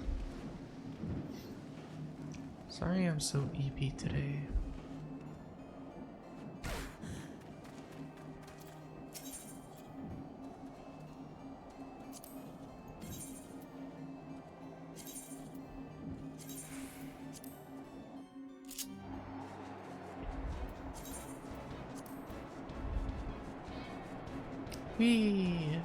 Sorry I'm so EP today. Whee!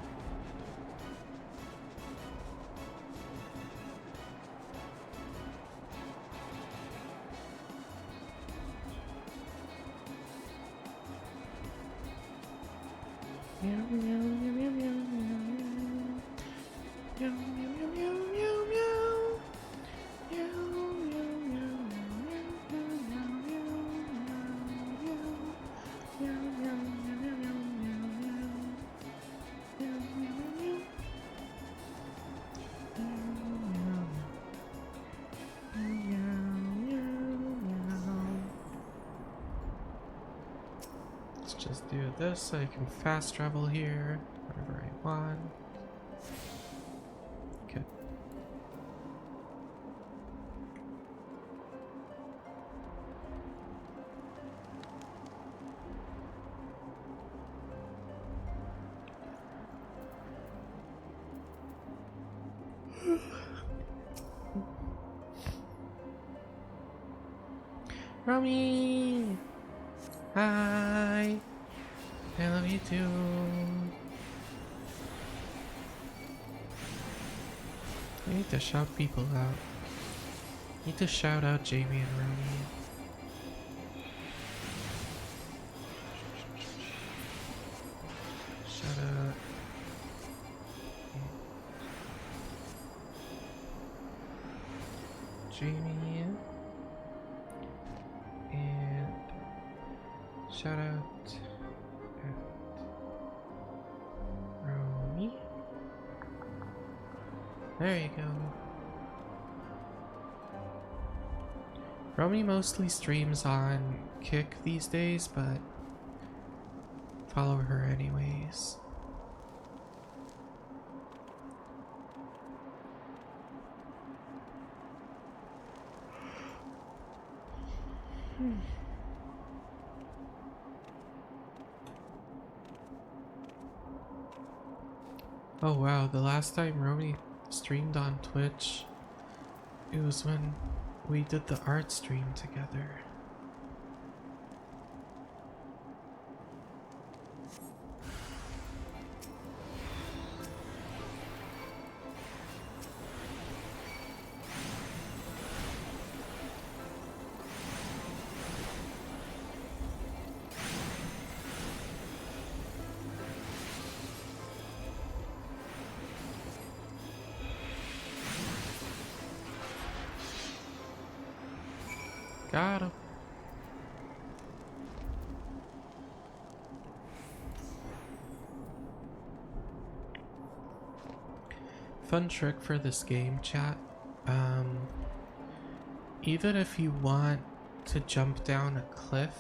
Let's just do this so I can fast travel here whenever I want. Okay. Romy! Hi! I love you too. I need to shout people out. I need to shout out Jamie and Romy. Shout out. Jamie. And shout out at Romy. There you go. Romy mostly streams on Kick these days, but follow her anyways. Oh wow, the last time Romy streamed on Twitch, it was when we did the art stream together. Got him. Fun trick for this game, chat. Even if you want to jump down a cliff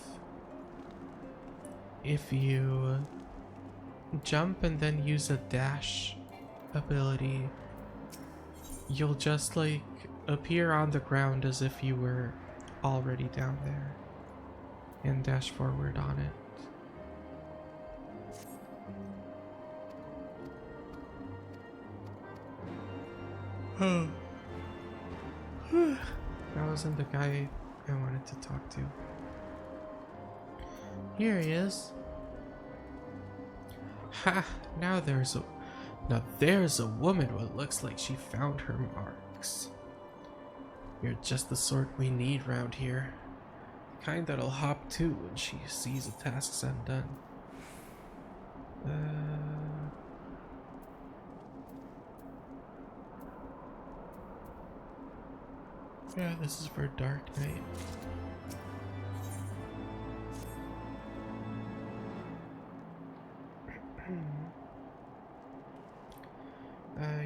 if you jump and then use a dash ability, you'll just like appear on the ground as if you were already down there and dash forward on it. That wasn't the guy I wanted to talk to. Here he is. Ha! Now there's a woman what looks like she found her marks. You're just the sort we need round here. The kind that'll hop too when she sees the task's undone. Yeah, this is for Dark Knight.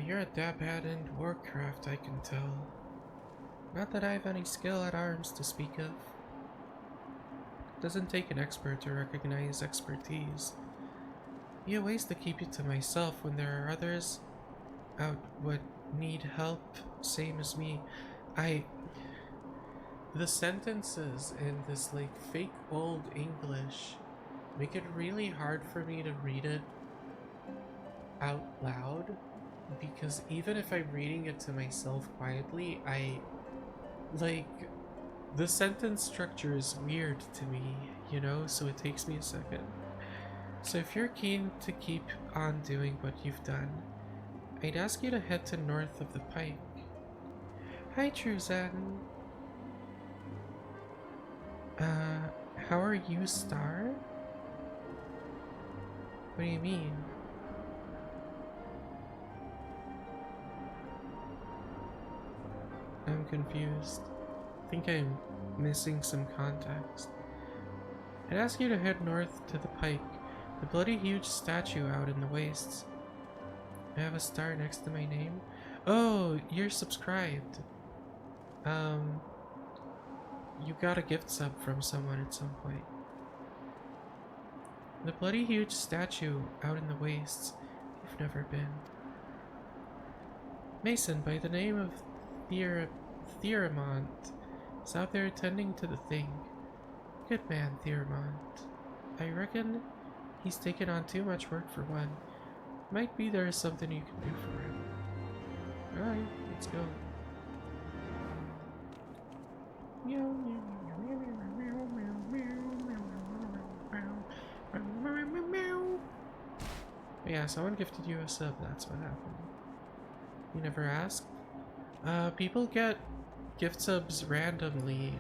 You're a dab-hat in Warcraft, I can tell. Not that I have any skill at arms to speak of. Doesn't take an expert to recognize expertise. Be a waste to keep it to myself when there are others out what need help, same as me. The sentences in this like fake old English make it really hard for me to read it out loud, because even if I'm reading it to myself quietly, the sentence structure is weird to me, you know, so it takes me a second. So if you're keen to keep on doing what you've done, I'd ask you to head to north of the pike. Hi, Truzan. How are you, Star? What do you mean? I'm confused. I think I'm missing some context. I'd ask you to head north to the pike, the bloody huge statue out in the wastes. I have a star next to my name. Oh, you're subscribed. You got a gift sub from someone at some point. The bloody huge statue out in the wastes. You've never been. Mason, by the name of Theramont, is out there attending to the thing. Good man, Theramont. I reckon he's taken on too much work for one. Might be there's something you can do for him. Alright, let's go. Yeah, someone gifted you a sub, that's what happened. You never asked? People get gift subs randomly.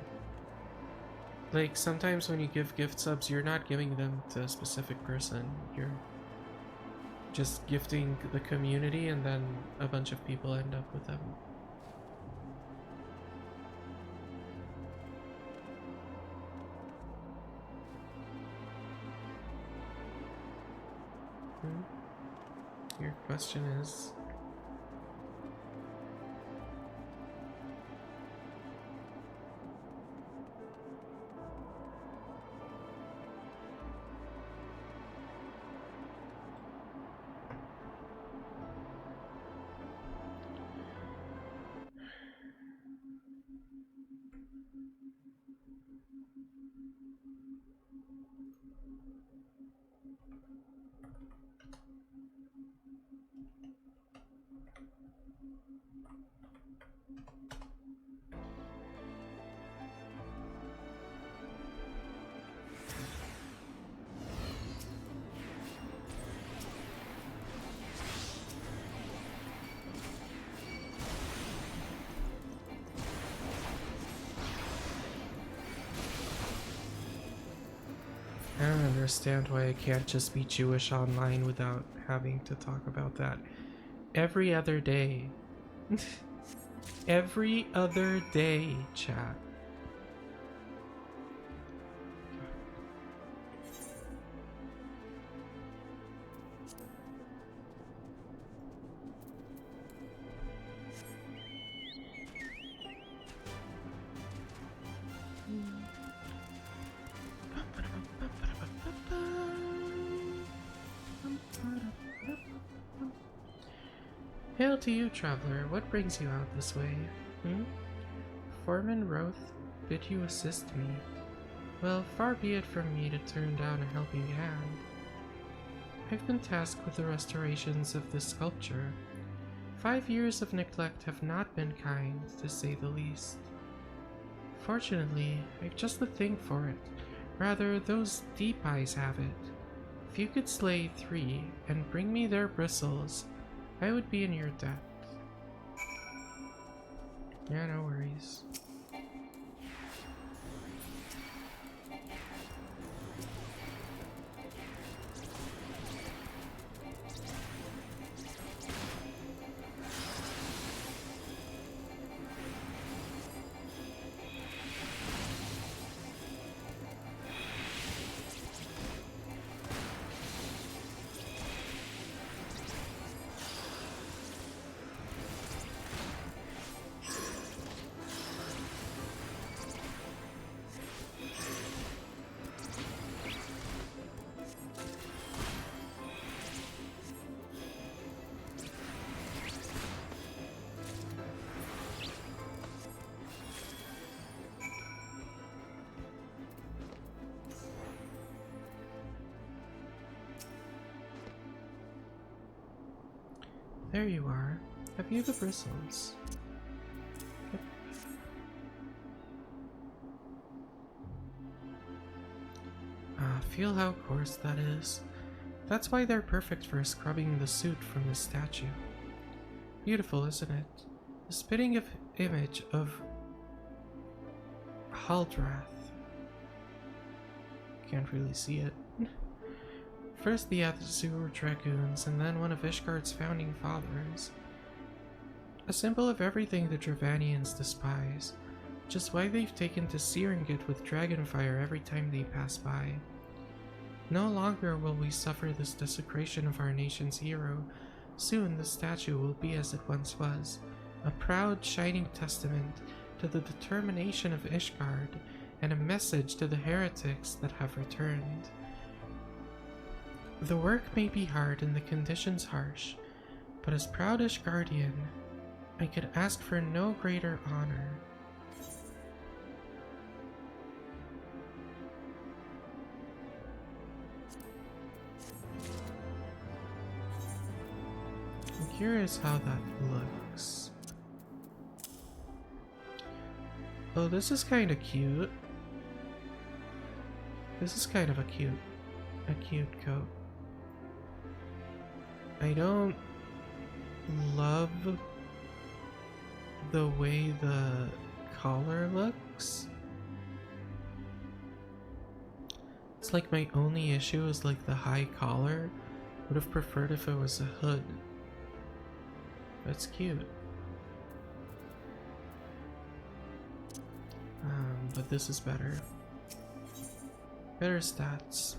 Like, sometimes when you give gift subs, you're not giving them to a specific person. You're just gifting the community, and then a bunch of people end up with them. Your question is... I don't understand why I can't just be Jewish online without having to talk about that every other day. Every other day, chat. Hail to you, traveler. What brings you out this way? Foreman Roth bid you assist me. Well, far be it from me to turn down a helping hand. I've been tasked with the restorations of this sculpture. 5 years of neglect have not been kind, to say the least. Fortunately, I've just the thing for it. Rather, those deep eyes have it. If you could slay 3 and bring me their bristles, I would be in your debt. Yeah, no worries. There you are. Have you the bristles? Yep. Feel how coarse that is. That's why they're perfect for scrubbing the soot from the statue. Beautiful, isn't it? The spitting image of Haldrath. Can't really see it. First the Azure Dragoons, and then one of Ishgard's founding fathers. A symbol of everything the Dravanians despise, which is why they've taken to searing it with dragonfire every time they pass by. No longer will we suffer this desecration of our nation's hero. Soon the statue will be as it once was, a proud, shining testament to the determination of Ishgard, and a message to the heretics that have returned. The work may be hard and the conditions harsh, but as proud Ishgardian, I could ask for no greater honor. I'm curious how that looks. Oh, this is kind of cute. This is kind of a cute coat. I don't love the way the collar looks. It's like my only issue is like the high collar. Would have preferred if it was a hood. That's cute. But this is better. Better stats.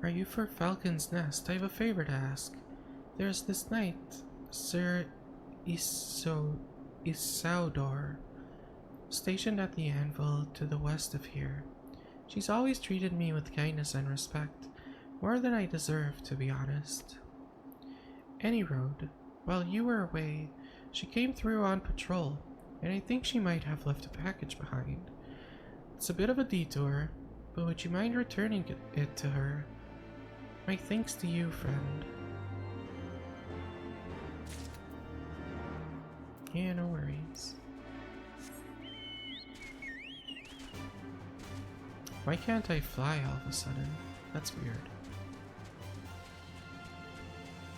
Are you for Falcon's Nest? I have a favor to ask. There's this knight, Sir Isaudor, stationed at the anvil to the west of here. She's always treated me with kindness and respect, more than I deserve, to be honest. Any road, while you were away, she came through on patrol, and I think she might have left a package behind. It's a bit of a detour, but would you mind returning it to her? My thanks to you, friend. Yeah, no worries. Why can't I fly all of a sudden? That's weird.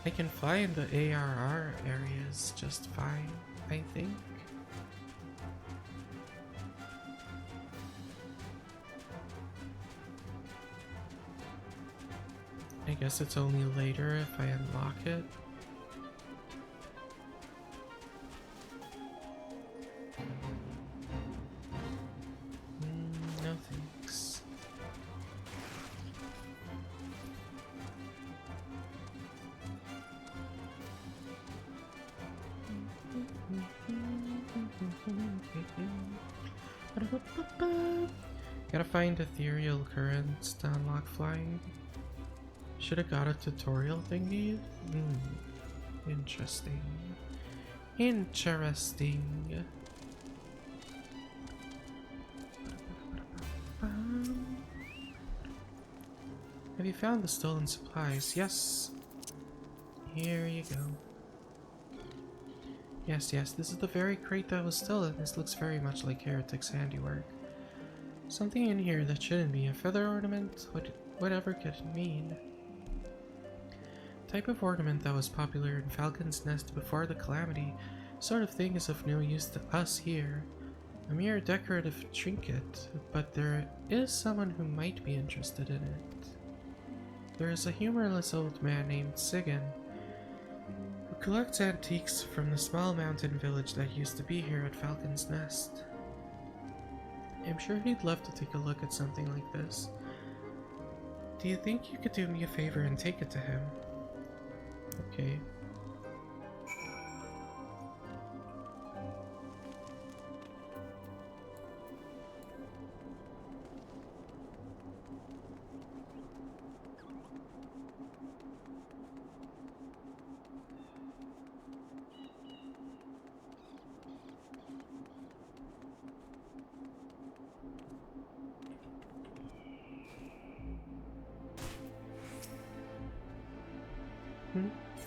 I can fly in the ARR areas just fine, I think. I guess it's only later if I unlock it. No thanks. Gotta find ethereal currents to unlock flying. Should've got a tutorial thingy? Interesting. Interesting. Have you found the stolen supplies? Yes. Here you go. Yes, this is the very crate that was stolen. This looks very much like Heretic's handiwork. Something in here that shouldn't be a feather ornament? Whatever could it mean? Type of ornament that was popular in Falcon's Nest before the Calamity. Sort of thing is of no use to us here. A mere decorative trinket, but there is someone who might be interested in it. There is a humorless old man named Sigan, who collects antiques from the small mountain village that used to be here at Falcon's Nest. I'm sure he'd love to take a look at something like this. Do you think you could do me a favor and take it to him? Okay.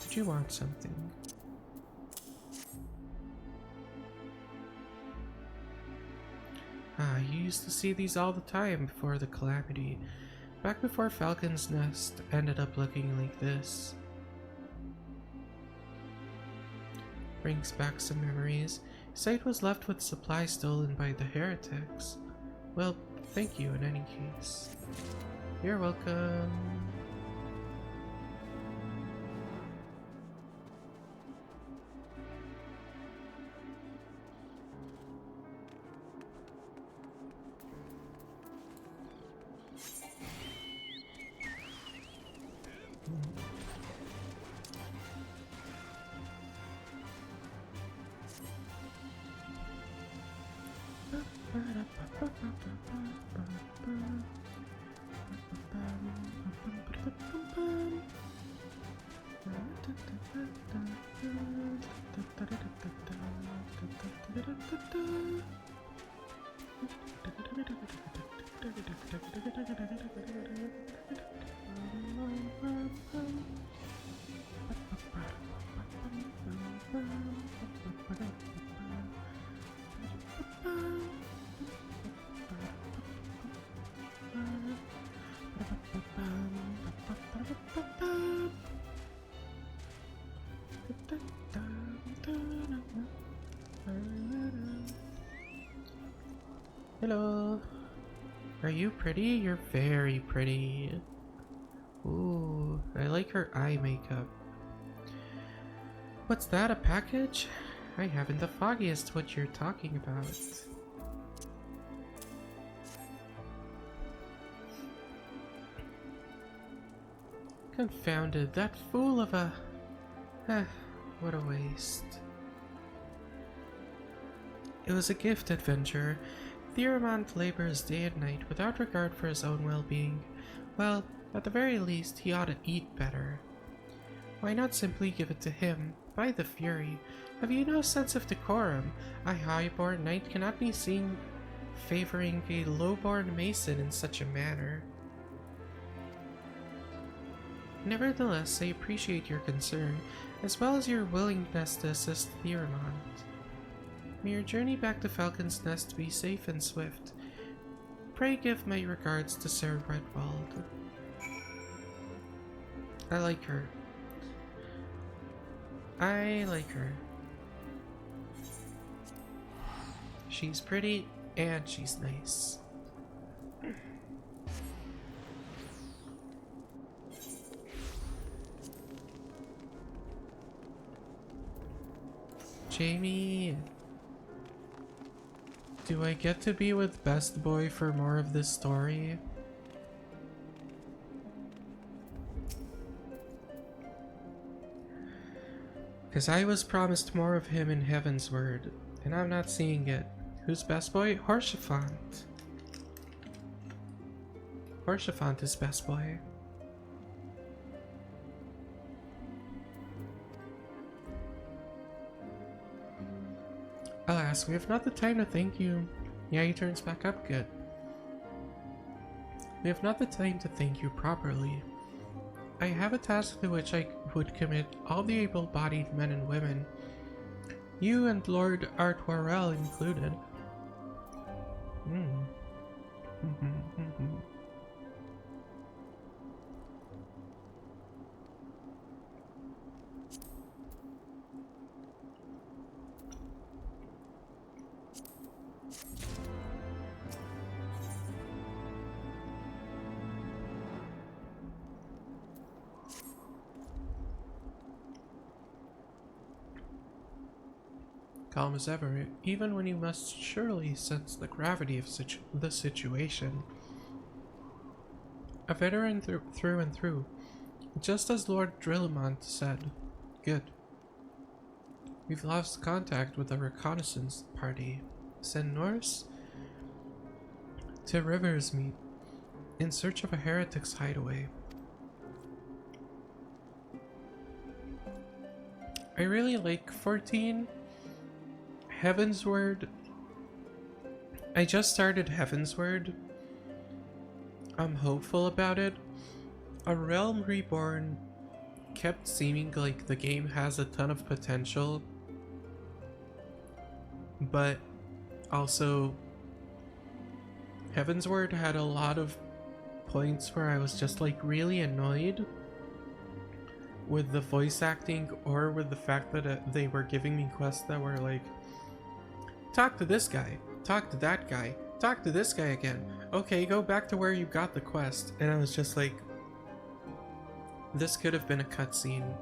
Did you want something? You used to see these all the time before the Calamity. Back before Falcon's Nest ended up looking like this. Brings back some memories. Site was left with supplies stolen by the heretics. Well, thank you in any case. You're welcome. Hello. Are you pretty? You're very pretty. Ooh, I like her eye makeup. What's that, a package? I haven't the foggiest what you're talking about. Confounded, that fool of a... what a waste. It was a gift adventure. Theramont labors day and night without regard for his own well-being. Well, at the very least, he ought to eat better. Why not simply give it to him? By the Fury, have you no sense of decorum? A high-born knight cannot be seen favoring a low-born mason in such a manner. Nevertheless, I appreciate your concern, as well as your willingness to assist Theramont. May your journey back to Falcon's Nest be safe and swift. Pray give my regards to Sir Redwald. I like her. I like her. She's pretty and she's nice. Jamie, do I get to be with Best Boy for more of this story? Because I was promised more of him in Heavensward, and I'm not seeing it. Who's Best Boy? Horsefant. Horsefant is best boy. Alas, we have not the time to thank you. Yeah, he turns back up good. We have not the time to thank you properly. I have a task to which I would commit all the able-bodied men and women, you and Lord Artwarel included. Calm as ever, even when you must surely sense the gravity of the situation. A veteran through and through, just as Lord Drillamont said. Good. We've lost contact with the reconnaissance party. Send Norse to Riversmeet in search of a heretic's hideaway. I really like 14. Heavensward. I just started Heavensward. I'm hopeful about it. A Realm Reborn kept seeming like the game has a ton of potential, but also Heavensward had a lot of points where I was just like really annoyed with the voice acting or with the fact that they were giving me quests that were like, talk to this guy, talk to that guy, talk to this guy again. Okay, go back to where you got the quest. And I was just like, this could have been a cutscene.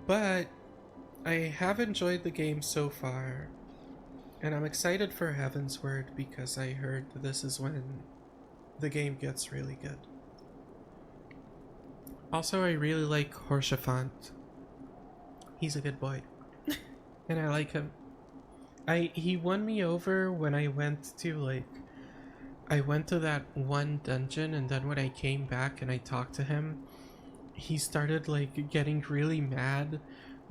But I have enjoyed the game so far. And I'm excited for Heavensward because I heard this is when the game gets really good. Also, I really like Horsefant. He's a good boy. And I like him. He won me over when I went to that one dungeon, and then when I came back and I talked to him, he started like getting really mad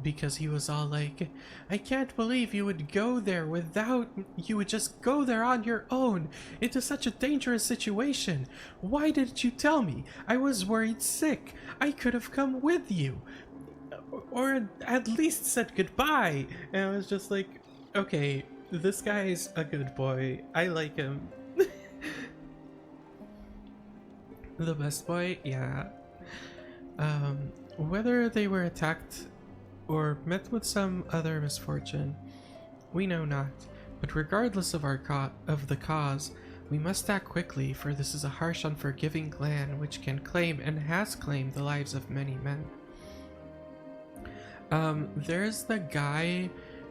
because he was all like, I can't believe you would go there you would just go there on your own into such a dangerous situation. Why didn't you tell me? I was worried sick. I could have come with you. Or at least said goodbye. And I was just like, okay, this guy's a good boy. I like him. The best boy? Yeah. Whether they were attacked or met with some other misfortune, we know not. But regardless of the cause, we must act quickly, for this is a harsh, unforgiving clan which can claim and has claimed the lives of many men. There's the guy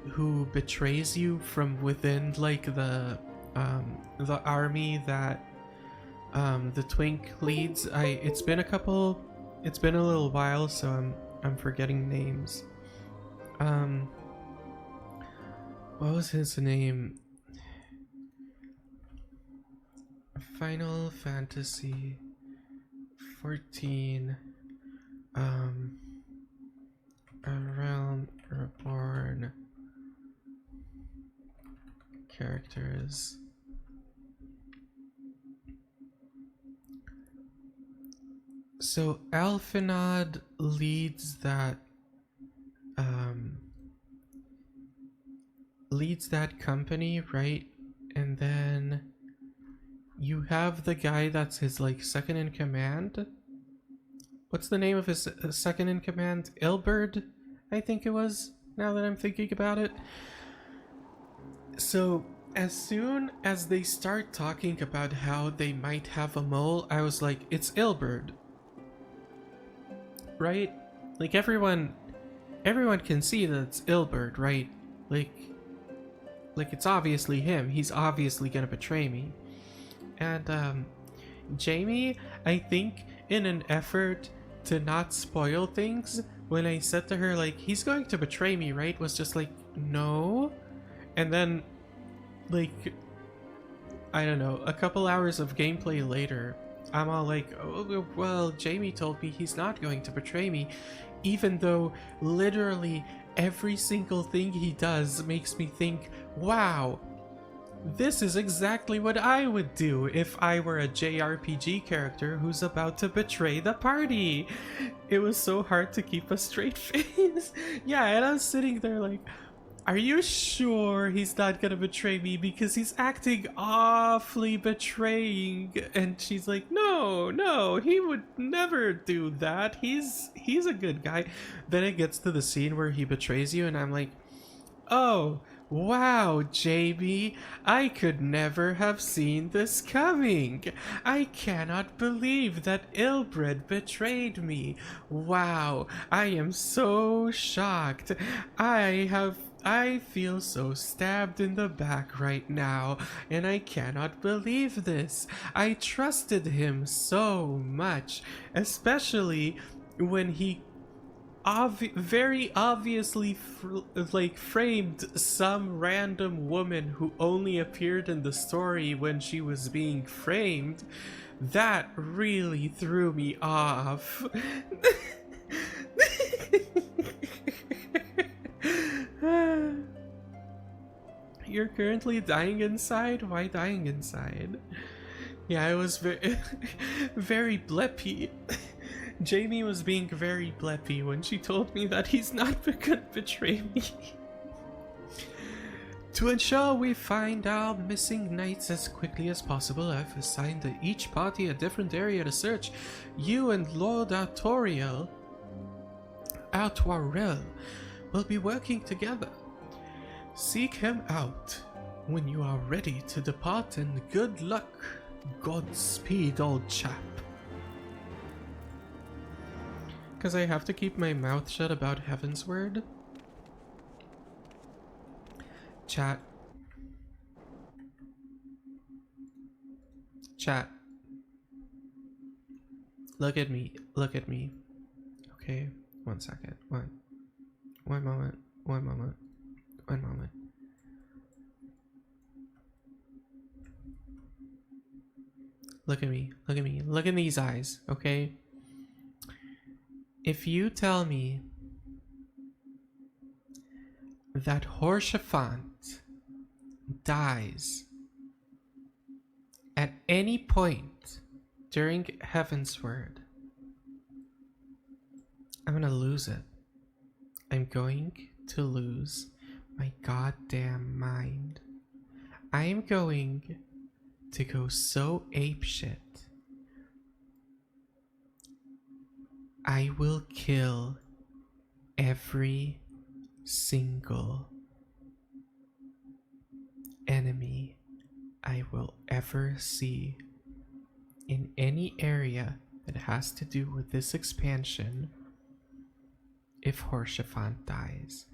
who betrays you from within, like the army that the Twink leads. It's been a little while, so I'm forgetting names. What was his name? Final Fantasy 14. A Realm Reborn characters. So Alphanod leads that company, right? And then you have the guy that's his like second in command. What's the name of his second in command? Ilberd, I think it was, now that I'm thinking about it. So as soon as they start talking about how they might have a mole, I was like, it's Ilberd. Right? Like everyone can see that it's Ilberd, right? Like it's obviously him. He's obviously gonna betray me. And Jamie, I think in an effort to not spoil things, when I said to her like, he's going to betray me, right, was just like, no. And then like I don't know, a couple hours of gameplay later, I'm all like, oh, well, Jamie told me he's not going to betray me, even though literally every single thing he does makes me think, wow, this is exactly what I would do if I were a JRPG character who's about to betray the party. It was so hard to keep a straight face. Yeah, and I was sitting there like, are you sure he's not gonna betray me, because he's acting awfully betraying? And she's like, no, he would never do that. He's a good guy. Then it gets to the scene where he betrays you, and I'm like, oh, wow, JB, I could never have seen this coming. I cannot believe that Ilbred betrayed me. Wow, I am so shocked. I feel so stabbed in the back right now, and I cannot believe this. I trusted him so much, especially when he very obviously framed some random woman who only appeared in the story when she was being framed. That really threw me off. You're currently dying inside? Why dying inside? Yeah, I was very, very bleppy. Jamie was being very bleppy when she told me that he's not gonna betray me. To ensure we find our missing knights as quickly as possible, I've assigned each party a different area to search. You and Lord Artoriel will be working together. Seek him out when you are ready to depart, and good luck. Godspeed, old chap. Because I have to keep my mouth shut about Heavensward. Chat. Look at me. Okay, 1 second. One moment. Look at me. Look in these eyes, okay? If you tell me that Horshaphant dies at any point during Heavensward, I'm gonna lose it. I'm going to lose my goddamn mind. I am going to go so apeshit. I will kill every single enemy I will ever see in any area that has to do with this expansion if Horshaphant dies.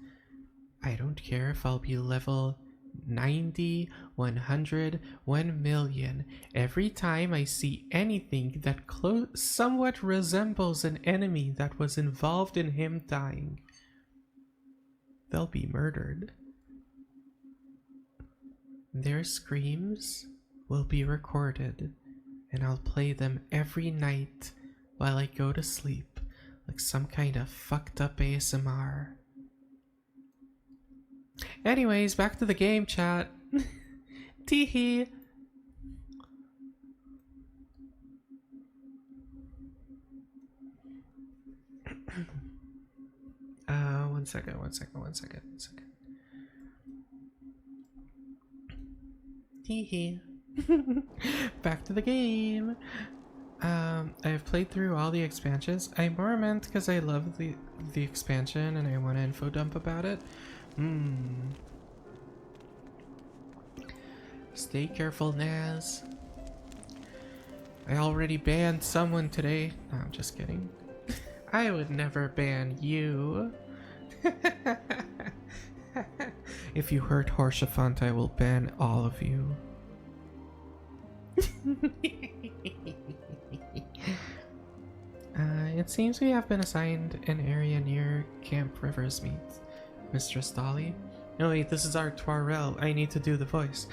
I don't care if I'll be level 90, 100, 1 million. Every time I see anything that somewhat resembles an enemy that was involved in him dying, they'll be murdered. Their screams will be recorded, and I'll play them every night while I go to sleep, like some kind of fucked up ASMR. Anyways, back to the game, chat. Teehee. One second. Teehee. Back to the game. I've played through all the expansions. I more meant because I love the expansion and I want to info dump about it. Stay careful, Naz. I already banned someone today. No, I'm just kidding. I would never ban you. If you hurt Horshaphant, I will ban all of you. It seems we have been assigned an area near Camp Rivers Meet. Mistress Dolly? No, wait, this is our Artoriel. I need to do the voice.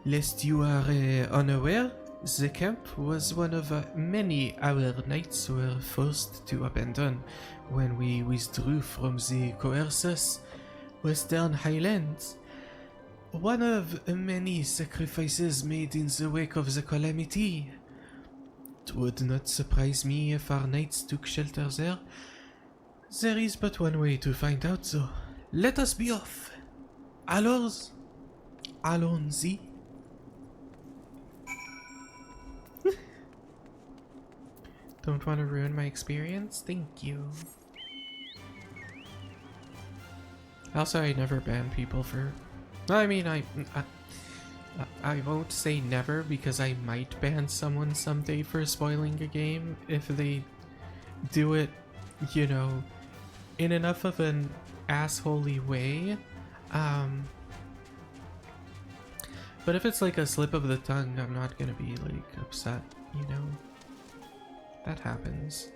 Lest you are unaware, the camp was one of many our knights were forced to abandon when we withdrew from the coercious Western Highlands. One of many sacrifices made in the wake of the calamity. It would not surprise me if our knights took shelter there. There is but one way to find out, though. Let us be off. Alors, allons-y. Don't want to ruin my experience? Thank you. Also, I never ban people for... I mean, I won't say never because I might ban someone someday for spoiling a game if they do it, you know, in enough of an assholey way. But if it's like a slip of the tongue, I'm not gonna be like upset, you know. That happens.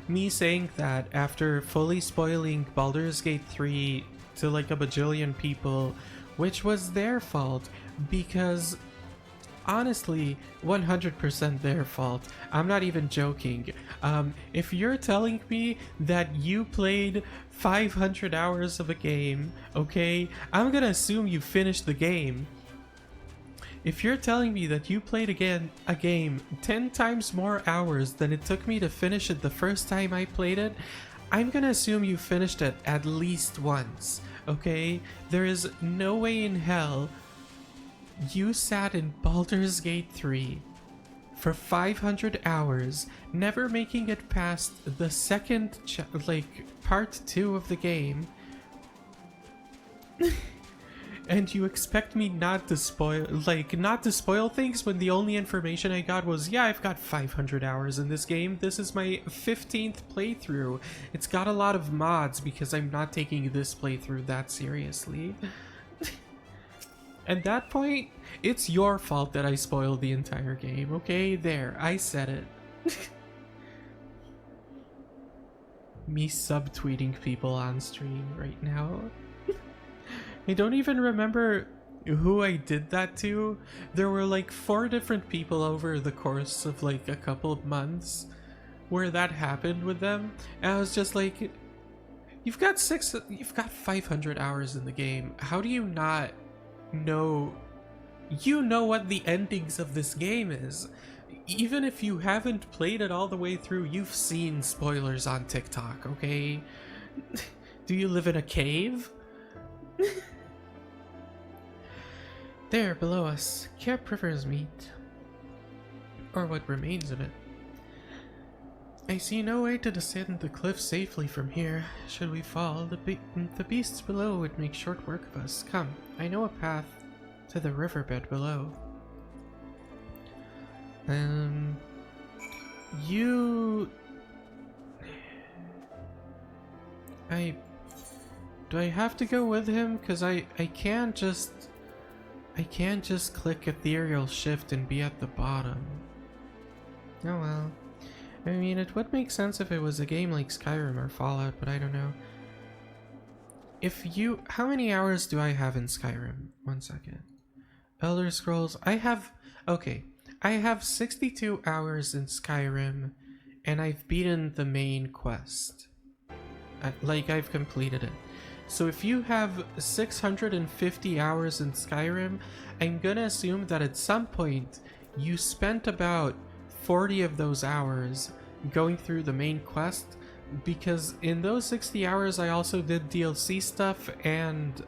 Me saying that after fully spoiling Baldur's Gate 3 to like a bajillion people, which was their fault, because honestly, 100% their fault. I'm not even joking. If you're telling me that you played 500 hours of a game, okay, I'm gonna assume you finished the game. If you're telling me that you played a game 10 times more hours than it took me to finish it the first time I played it, I'm gonna assume you finished it at least once, okay? There is no way in hell you sat in Baldur's Gate 3 for 500 hours, never making it past the second, part 2 of the game, and you expect me not to spoil things when the only information I got was, yeah, I've got 500 hours in this game. This is my 15th playthrough. It's got a lot of mods because I'm not taking this playthrough that seriously. At that point, it's your fault that I spoiled the entire game, okay? There, I said it. Me subtweeting people on stream right now. I don't even remember who I did that to. There were like 4 different people over the course of like a couple of months where that happened with them. And I was just like, you've got 500 hours in the game. How do you not know? You know what the endings of this game is. Even if you haven't played it all the way through, you've seen spoilers on TikTok, okay? Do you live in a cave? There, below us, Camp River's meet. Or what remains of it. I see no way to descend the cliff safely from here. Should we fall, the beasts below would make short work of us. Come, I know a path to the riverbed below. Do I have to go with him? Cause I can't just click ethereal shift and be at the bottom. Oh well. I mean, it would make sense if it was a game like Skyrim or Fallout, but I don't know. How many hours do I have in Skyrim? 1 second. Elder Scrolls, I have 62 hours in Skyrim, and I've beaten the main quest. I've completed it. So if you have 650 hours in Skyrim, I'm gonna assume that at some point you spent about 40 of those hours going through the main quest, because in those 60 hours I also did DLC stuff and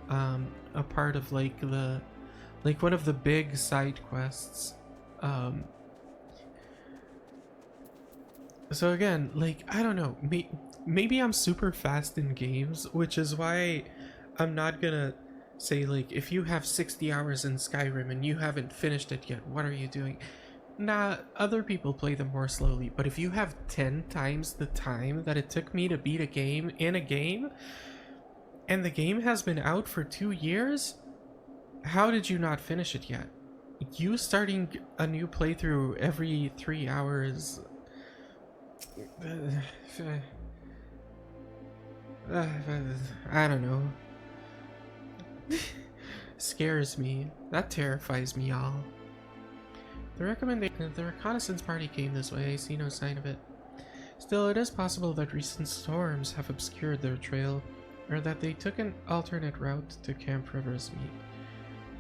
a part of one of the big side quests. So again, I don't know, maybe I'm super fast in games, which is why I'm not gonna say if you have 60 hours in Skyrim and you haven't finished it yet, what are you doing? Nah, other people play them more slowly, but if you have 10 times the time that it took me to beat a game in a game, and the game has been out for 2 years, how did you not finish it yet? You starting a new playthrough every 3 hours... I don't know. Scares me. That terrifies me, y'all. The reconnaissance party came this way. I see no sign of it. Still, it is possible that recent storms have obscured their trail, or that they took an alternate route to Camp River's meet.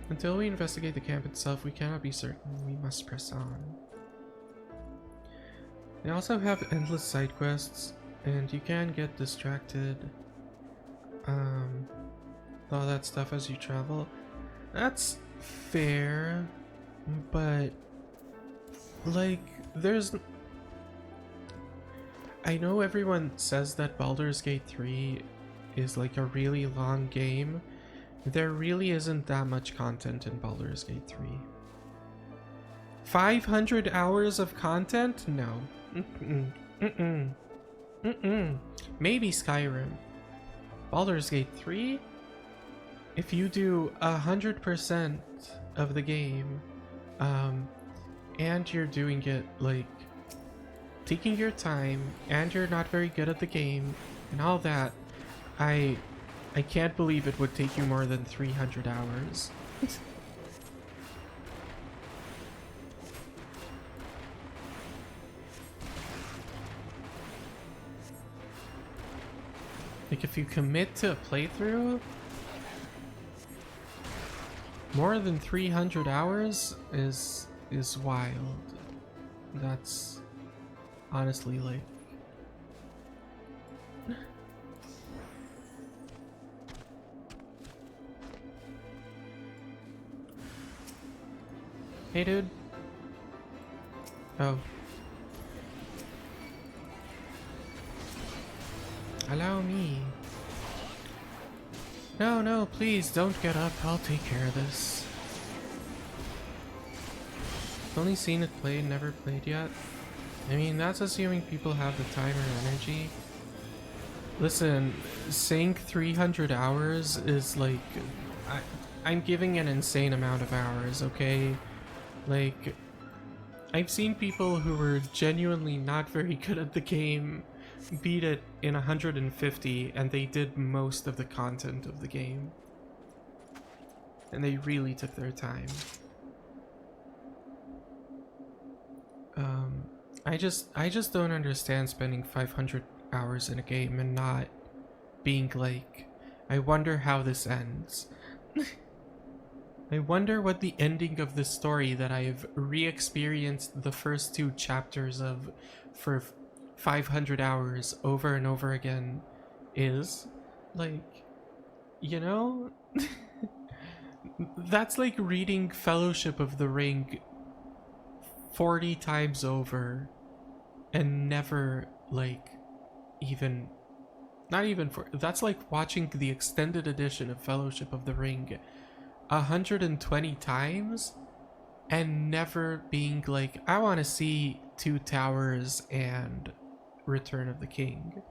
Until we investigate the camp itself, we cannot be certain. We must press on. They also have endless side quests, and you can get distracted. All that stuff as you travel. That's fair, but like, I know everyone says that Baldur's Gate 3 is like a really long game. There really isn't that much content in Baldur's Gate 3. 500 hours of content? No. Maybe Skyrim. Baldur's Gate 3? If you do 100% of the game, and you're doing it like taking your time, and you're not very good at the game, and all that, I can't believe it would take you more than 300 hours. Like, if you commit to a playthrough, more than 300 hours is wild. That's honestly like... Hey, dude. Oh. Allow me. No, please don't get up. I'll take care of this. Only seen it played, never played yet. I mean, that's assuming people have the time or energy. Listen, saying 300 hours is like... I'm giving an insane amount of hours, okay? Like, I've seen people who were genuinely not very good at the game beat it in 150, and they did most of the content of the game. And they really took their time. I just don't understand spending 500 hours in a game and not being like, I wonder how this ends. I wonder what the ending of this story that I've re-experienced the first 2 chapters of for 500 hours over and over again is. Like, you know? That's like reading Fellowship of the Ring 40 times over and never, like, even... Not even for... That's like watching the extended edition of Fellowship of the Ring 120 times and never being like, I want to see Two Towers and Return of the King.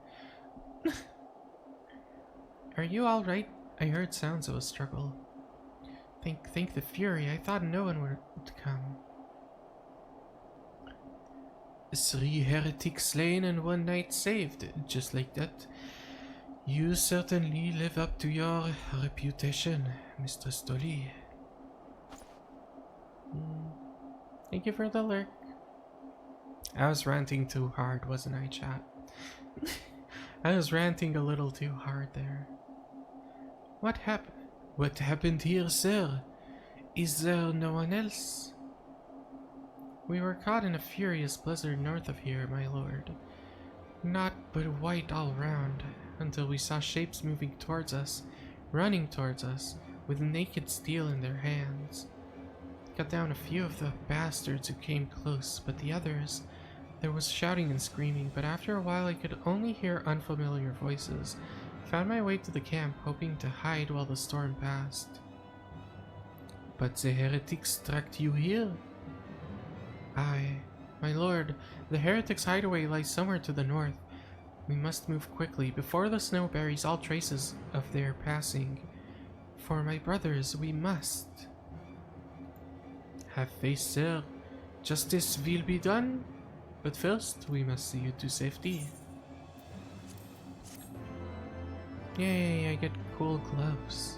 Are you alright? I heard sounds of a struggle. Think the Fury. I thought no one would come. 3 heretics slain and 1 knight saved, just like that. You certainly live up to your reputation, Mr. Stolly. Thank you for the lurk. I was ranting too hard, wasn't I, chat? I was ranting a little too hard there. What happened? What happened here, sir? Is there no one else? We were caught in a furious blizzard north of here, my lord. Not but white all round, until we saw shapes moving towards us, running towards us, with naked steel in their hands. Cut down a few of the bastards who came close, but the others... There was shouting and screaming, but after a while I could only hear unfamiliar voices. I found my way to the camp, hoping to hide while the storm passed. But the heretics tracked you here? Aye, my lord, the heretics' hideaway lies somewhere to the north. We must move quickly, before the snow buries all traces of their passing. For my brothers, we must. Have faith, sir. Justice will be done. But first, we must see you to safety. Yay, I get cool gloves.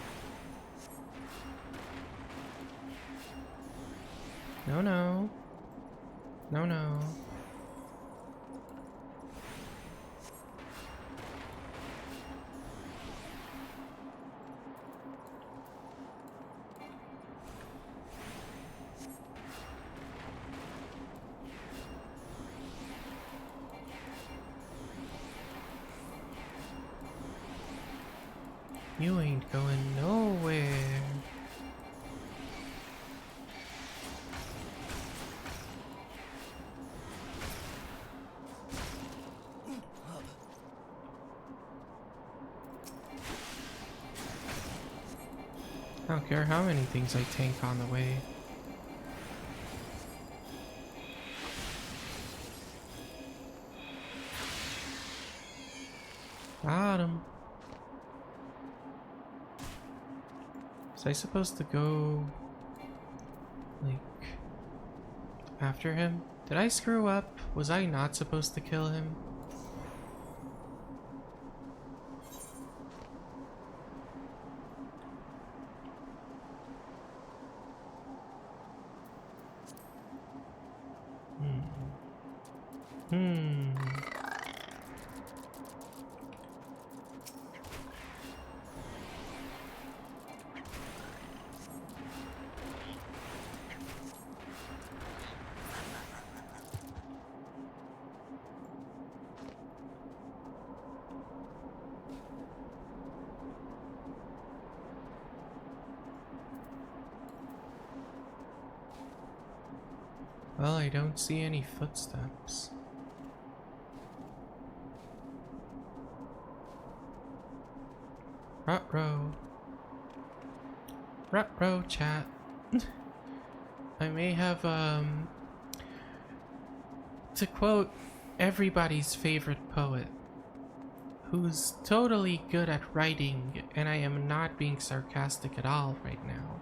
No, no. No, no. You ain't going nowhere. I don't care how many things I tank on the way. Got him. Was I supposed to go, like, after him? Did I screw up? Was I not supposed to kill him? Well, I don't see any footsteps. Ruh-roh. Ruh-roh, chat. I may have, to quote everybody's favorite poet, who's totally good at writing, and I am not being sarcastic at all right now.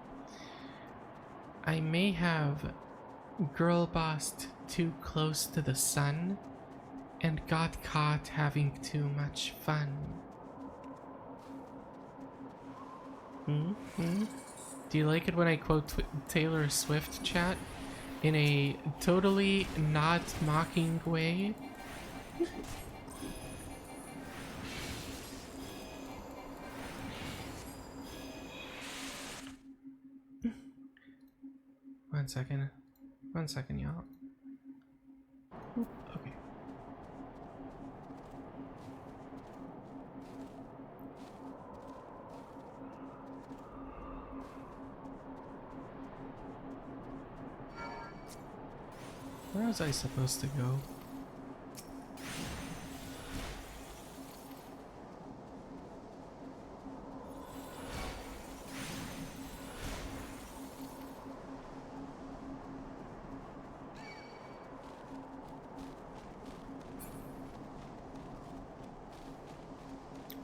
I may have girl bossed too close to the sun and got caught having too much fun. Do you like it when I quote Taylor Swift, chat, in a totally not mocking way? One second. One second, y'all. Okay. Where was I supposed to go?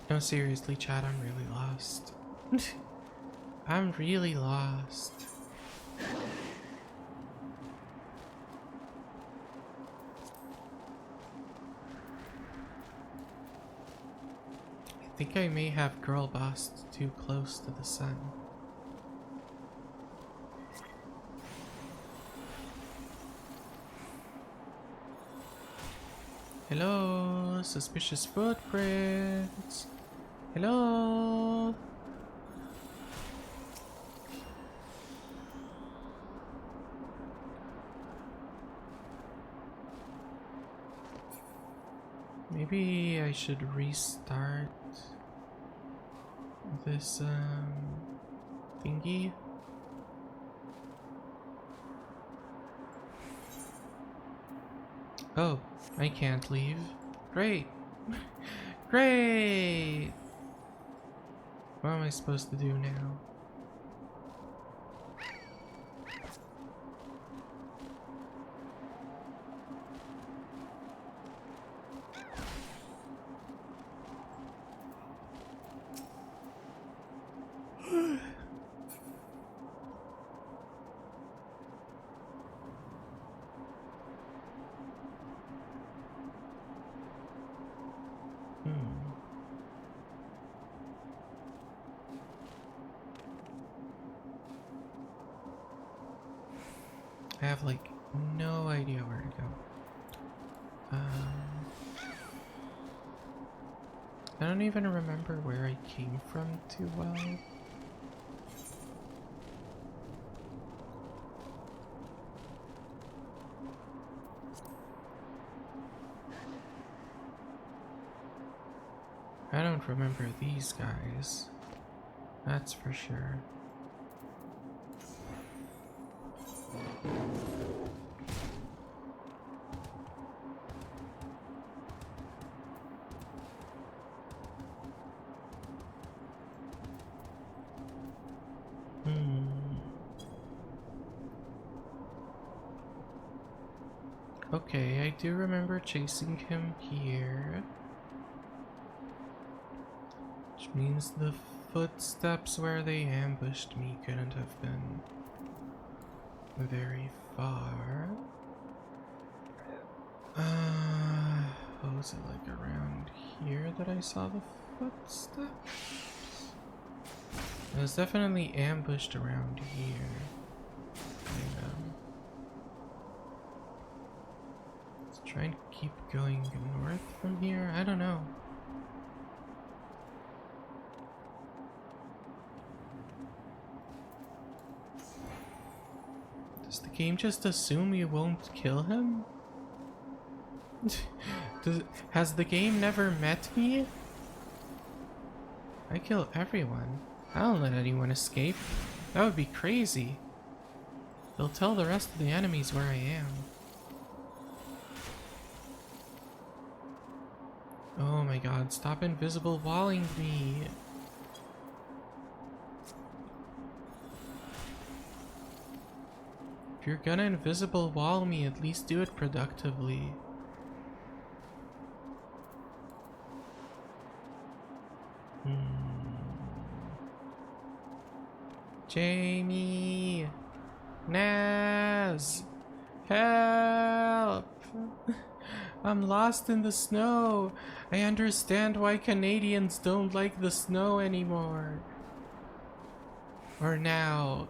No, seriously, chat, I'm really lost. I'm really lost. I think I may have girl bossed too close to the sun. Hello, suspicious footprints. Hello. Maybe I should restart this thingy. Oh, I can't leave. Great. Great. What am I supposed to do now? I have like no idea where to go. I don't even remember where I came from too well. I don't remember these guys. That's for sure. Okay, I do remember chasing him here. Which means the footsteps where they ambushed me couldn't have been very far. Was it like around here that I saw the footsteps? It was definitely ambushed around here. Let's try and keep going north from here. I don't know. Does the game just assume you won't kill him? Has the game never met me? I kill everyone. I don't let anyone escape. That would be crazy. They'll tell the rest of the enemies where I am. Oh my god, stop invisible walling me. If you're gonna invisible wall me, at least do it productively. Jamie! Naz! Help! I'm lost in the snow. I understand why Canadians don't like the snow anymore. Or now.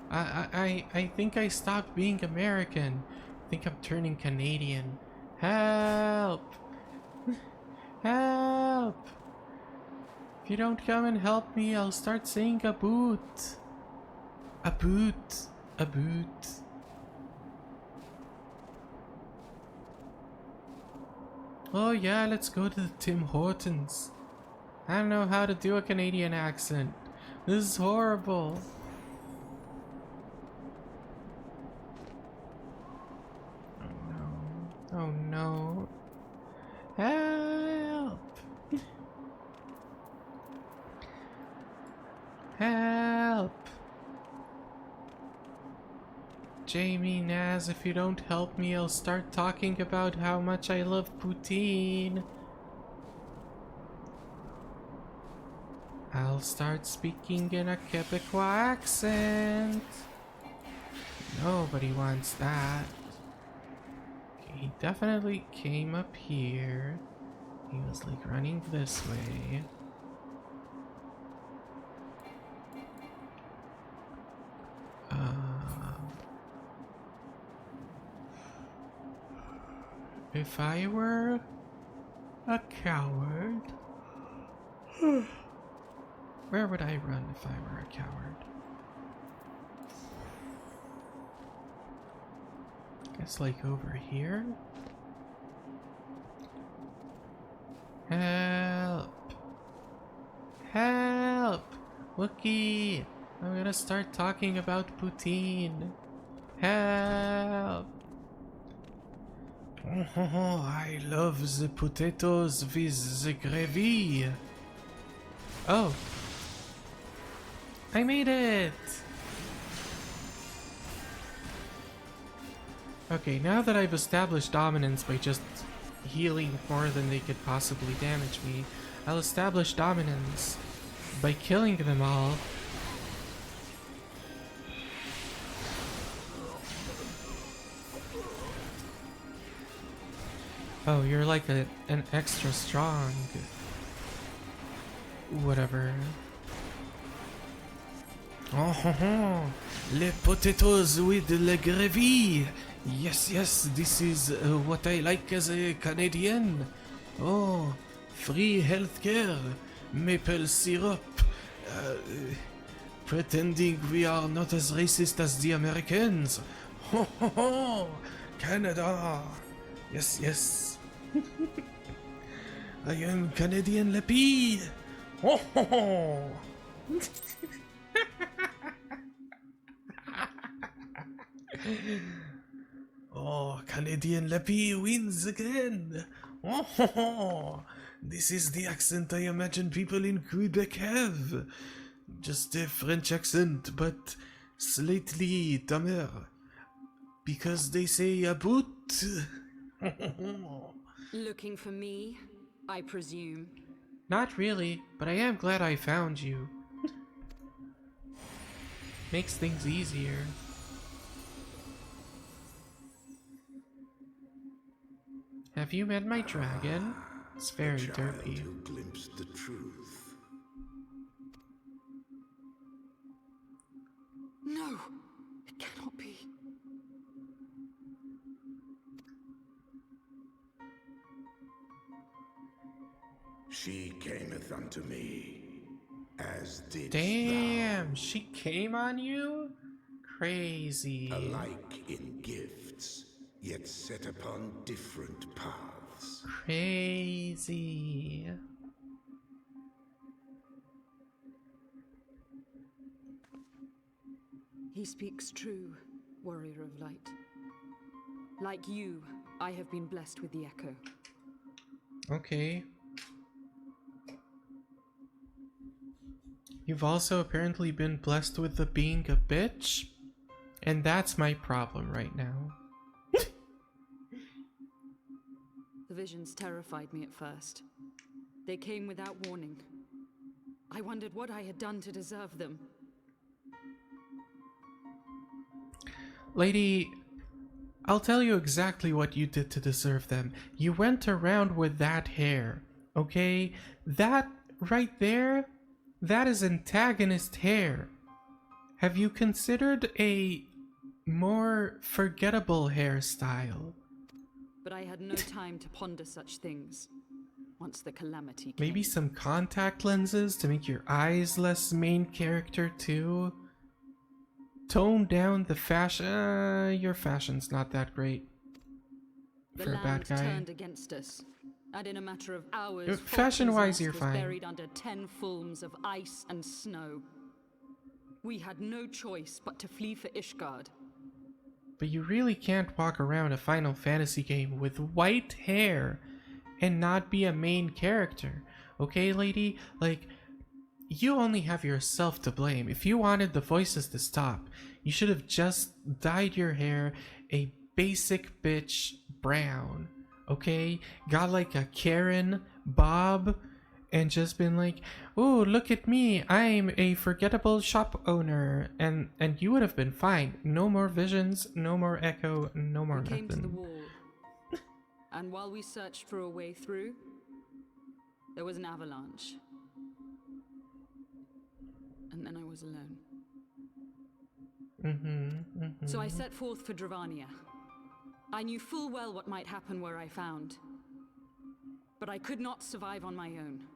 I think I stopped being American. I think I'm turning Canadian. Help! Help! If you don't come and help me, I'll start saying a boot. A boot. A boot. Oh yeah, let's go to the Tim Hortons. I don't know how to do a Canadian accent. This is horrible. Oh no. Oh no. Help! Help! Jamie, Naz, if you don't help me, I'll start talking about how much I love poutine. I'll start speaking in a Quebecois accent. Nobody wants that. Okay, he definitely came up here. He was like running this way. If I were a coward, where would I run if I were a coward? Guess like over here? Help! Help! Wookie! I'm gonna start talking about poutine. Help! Oh, I love the potatoes with the gravy. Oh. I made it! Okay, now that I've established dominance by just healing more than they could possibly damage me, I'll establish dominance by killing them all. Oh, you're like an extra strong... whatever. Oh, les potatoes with the gravy. Yes, yes, this is what I like as a Canadian. Oh, free healthcare, maple syrup. Pretending we are not as racist as the Americans. Ho ho ho! Canada! Yes, yes. I am Canadian Lepide! Ho ho ho! Oh, Canadian Lepide wins again! Oh ho ho! This is the accent I imagine people in Quebec have. Just a French accent, but slightly dumber. Because they say a boot. Looking for me, I presume. Not really, but I am glad I found you. Makes things easier. Have you met my dragon? It's very derpy. Who glimpsed the truth. No, it cannot be. She cameth unto me, as did Damn, she came on you? Crazy. thou, alike in gifts, yet set upon different paths. Crazy. He speaks true, warrior of light. Like you, I have been blessed with the echo. Okay. You've also apparently been blessed with the being a bitch, and that's my problem right now. The visions terrified me at first. They came without warning. I wondered what I had done to deserve them. Lady, I'll tell you exactly what you did to deserve them. You went around with that hair, okay? That right there, that is antagonist hair. Have you considered a more forgettable hairstyle? But I had no time to ponder such things once the calamity came. Maybe some contact lenses to make your eyes less main character too? Tone down the fashion. Your fashion's not that great The for a bad land guy. turned against us, and in a matter of hours, Fashion-wise, Falkland's you're was fine. buried under 10 fulms of ice and snow. We had no choice but to flee for Ishgard. But you really can't walk around a Final Fantasy game with white hair and not be a main character. Okay, lady? Like, you only have yourself to blame. If you wanted the voices to stop, you should have just dyed your hair a basic bitch brown. Okay? Got like a Karen bob and just been like, "Oh, look at me. I'm a forgettable shop owner." And you would have been fine. No more visions, no more echo, no more We came to the nothing. wall, and while we searched for a way through, there was an avalanche. And then I was alone. So I set forth for Dravania. I knew full well what might happen where I found. But I could not survive on my own.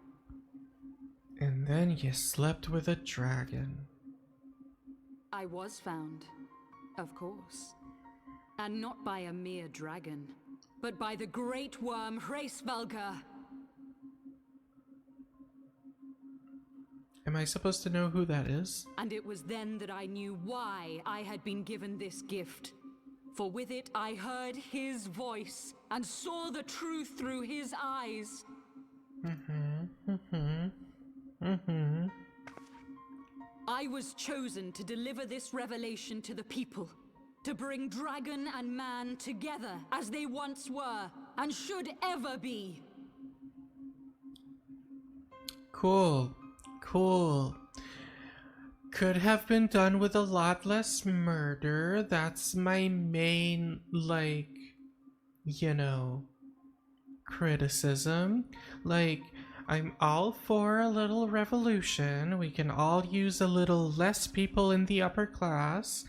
And then you slept with a dragon. I was found, of course. And not by a mere dragon, but by the great worm Hraesvelgr. Am I supposed to know who that is? And it was then that I knew why I had been given this gift. For with it I heard his voice and saw the truth through his eyes. I was chosen to deliver this revelation to the people, to bring dragon and man together as they once were and should ever be. Cool. Cool. Could have been done with a lot less murder. That's my main, like, you know, criticism. Like, I'm all for a little revolution. We can all use a little less people in the upper class.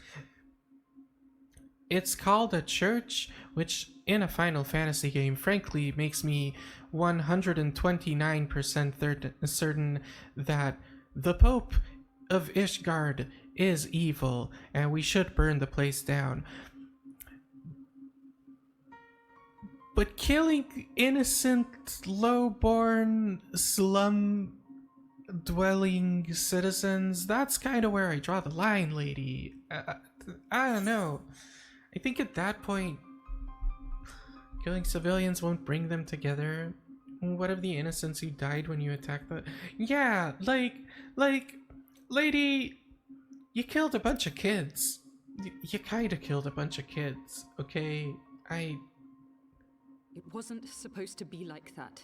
It's called a church, which in a Final Fantasy game, frankly, makes me 129% certain that the Pope of Ishgard is evil, and we should burn the place down. But killing innocent, low-born, slum-dwelling citizens, that's kind of where I draw the line, lady. I don't know. I think at that point, killing civilians won't bring them together. What of the innocents who died when you attacked the... Yeah, like, lady, you killed a bunch of kids. You kind of killed a bunch of kids, okay? It wasn't supposed to be like that.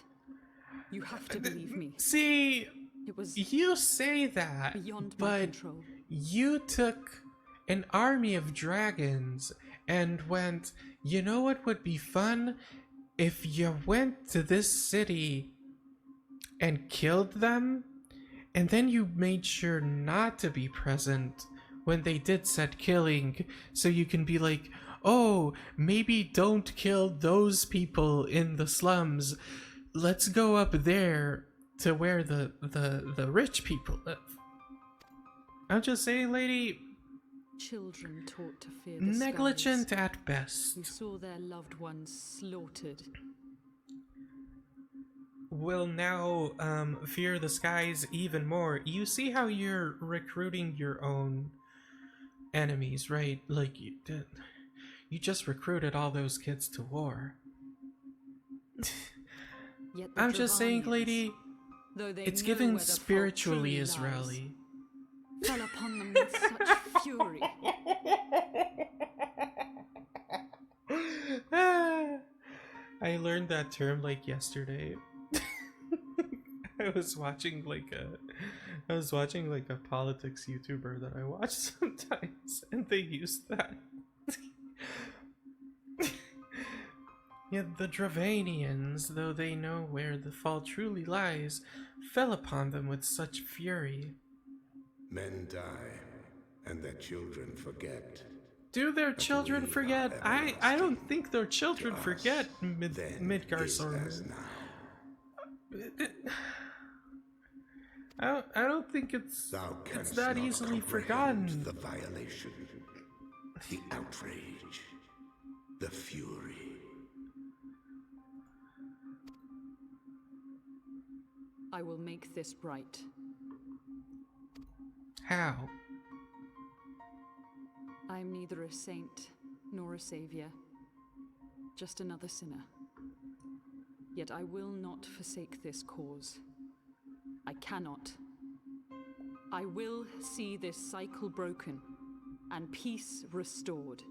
You have to believe me. See, It was you say that, beyond my but control. you took an army of dragons and went, you know what would be fun? If you went to this city and killed them, and then you made sure not to be present when they did said killing, so you can be like, oh, maybe don't kill those people in the slums. Let's go up there to where the rich people live. I'm just saying, lady, Children taught to fear the negligent skies, at best. who saw their loved ones slaughtered. Will now fear the skies even more. You see how you're recruiting your own enemies, right? Like you did. You just recruited all those kids to war. Yet the I'm just saying, Dravanians, lady, though they it's know given where the fault spiritually truly Israeli. lies, fell upon them with such fury. I learned that term like yesterday. I was watching like a politics YouTuber that I watch sometimes, and they used that. Yet the Dravanians, though they know where the fault truly lies, fell upon them with such fury. Men die, and their children forget. Do their children we forget? are I don't think their children To us, forget Then Midgar is as Sorn. now. I don't think it's Thou canst that not easily comprehend forgotten. the violation, the outrage, the fury. I will make this right. How? I am neither a saint nor a savior, just another sinner. Yet I will not forsake this cause. I cannot. I will see this cycle broken and peace restored.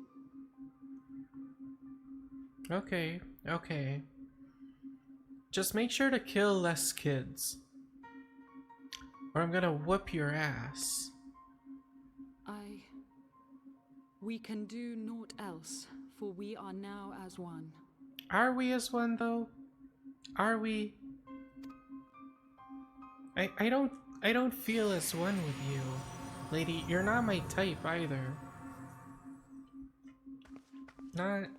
Okay, okay. Just make sure to kill less kids, or I'm gonna whoop your ass. We can do naught else, for we are now as one. Are we as one, though? Are we? I don't feel as one with you, lady. You're not my type either. Not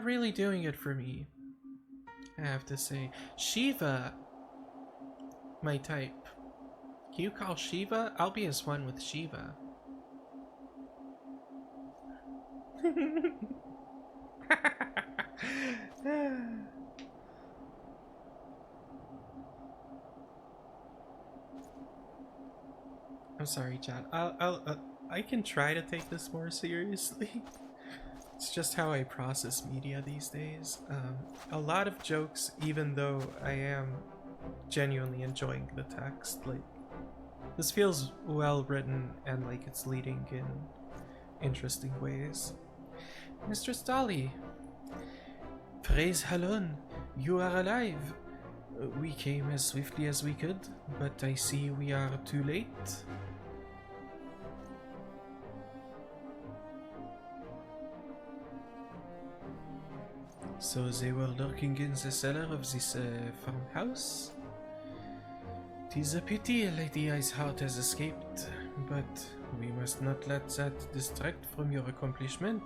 really doing it for me, I have to say. Shiva, my type. Can you call Shiva? I'll be as one with Shiva. I'm sorry, chat. I can try to take this more seriously. It's just how I process media these days. A lot of jokes, even though I am genuinely enjoying the text. Like, this feels well written and like it's leading in interesting ways. Mistress Dolly, praise Halon, you are alive. We came as swiftly as we could, but I see we are too late. So they were lurking in the cellar of this farmhouse? 'Tis a pity Lady Iceheart has escaped, but we must not let that distract from your accomplishment.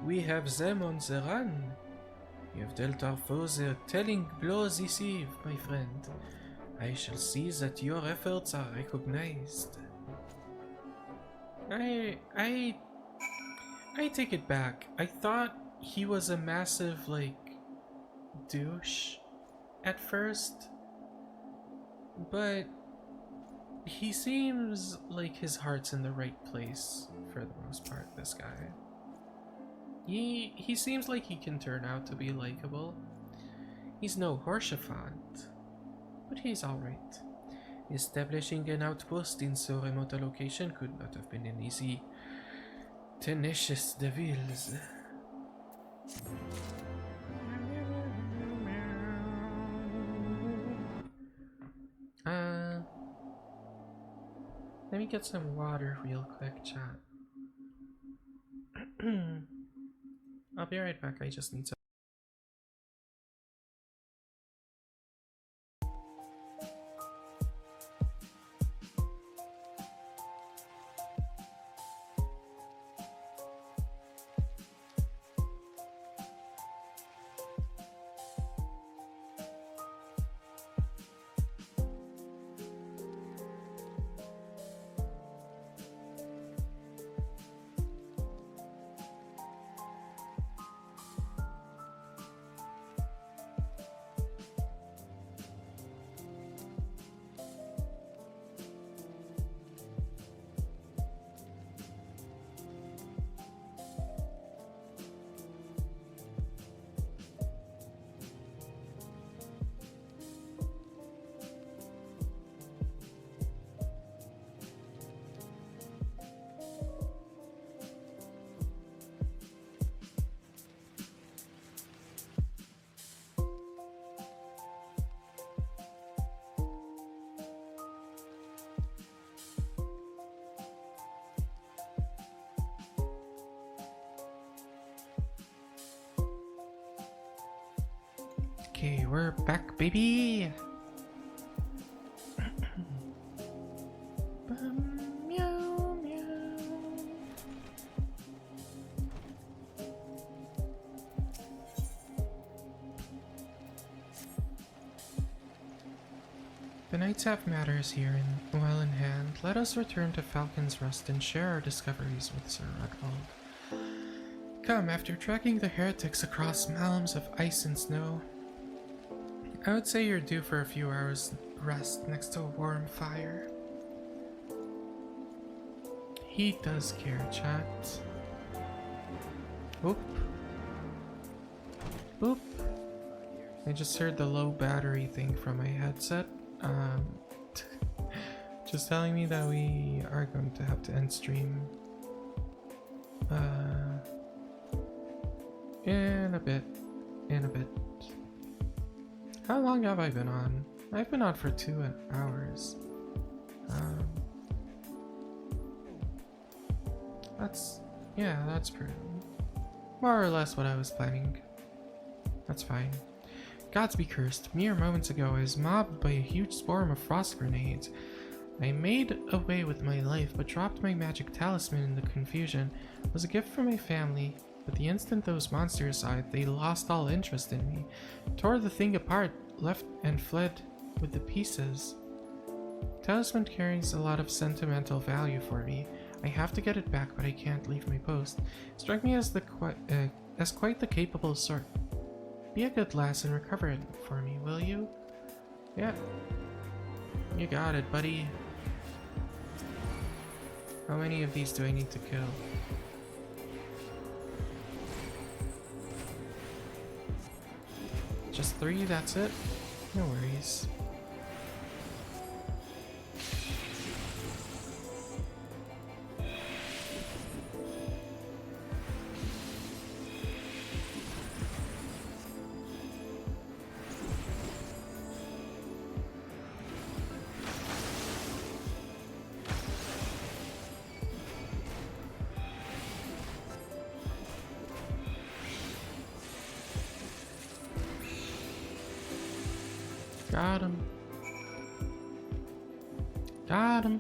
We have them on the run. You have dealt our foes a telling blow this eve, my friend. I shall see that your efforts are recognized. I take it back. I thought he was a massive, like, douche at first. But he seems like his heart's in the right place for the most part, this guy. He seems like he can turn out to be likable. He's no Horshafant, but he's alright. Establishing an outpost in so remote a location could not have been an easy, tenacious devils. Let me get some water real quick, chat. I'll be right back, I just need to... Okay, we're back, baby! Meow, meow. The knights have matters here well in hand. Let us return to Falcon's Rest and share our discoveries with Sir Rudwald. Come, after tracking the heretics across malms of ice and snow, I would say you're due for a few hours rest next to a warm fire. He does care, chat. Oop. Boop. I just heard the low battery thing from my headset. Just telling me that we are going to have to end stream. In a bit. How long have I been on? I've been on for 2 hours. That's pretty more or less what I was planning. That's fine. Gods be cursed. Mere moments ago I was mobbed by a huge swarm of frost grenades. I made away with my life, but dropped my magic talisman in the confusion. It was a gift from my family. But the instant those monsters saw it, they lost all interest in me, tore the thing apart, left and fled with the pieces. Talisman carries a lot of sentimental value for me. I have to get it back, but I can't leave my post. It struck me as quite the capable sort. Be a good lass and recover it for me, will you? Yeah. You got it, buddy. How many of these do I need to kill? Just 3, that's it? No worries. Got him. Got him.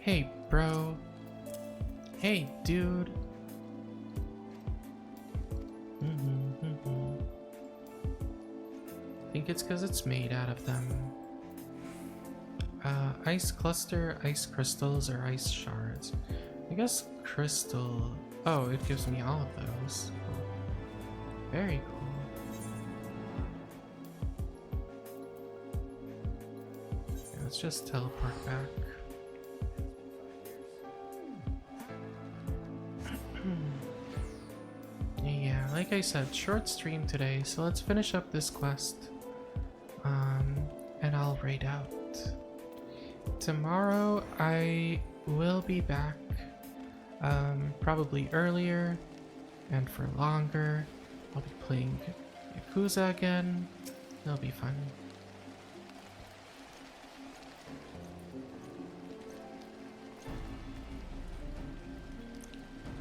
Hey, bro. Hey, dude. I think it's because it's made out of them. Ice cluster, ice crystals, or ice shards. I guess crystal. Oh, it gives me all of those. Very cool. Let's just teleport back. Yeah, like I said, short stream today, so let's finish up this quest. And I'll raid out. Tomorrow I will be back, probably earlier and for longer. I'll be playing Yakuza again. It'll be fun.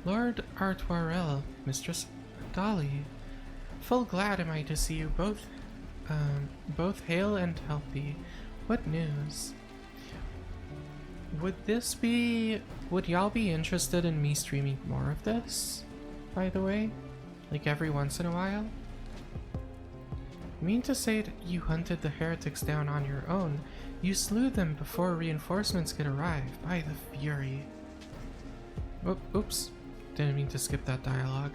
Lord Artoirel, Mistress Dolly, full glad am I to see you both hale and healthy. What news? Would y'all be interested in me streaming more of this, by the way? Like every once in a while? You mean to say that you hunted the heretics down on your own? You slew them before reinforcements could arrive, by the Fury. Oops. Didn't mean to skip that dialogue.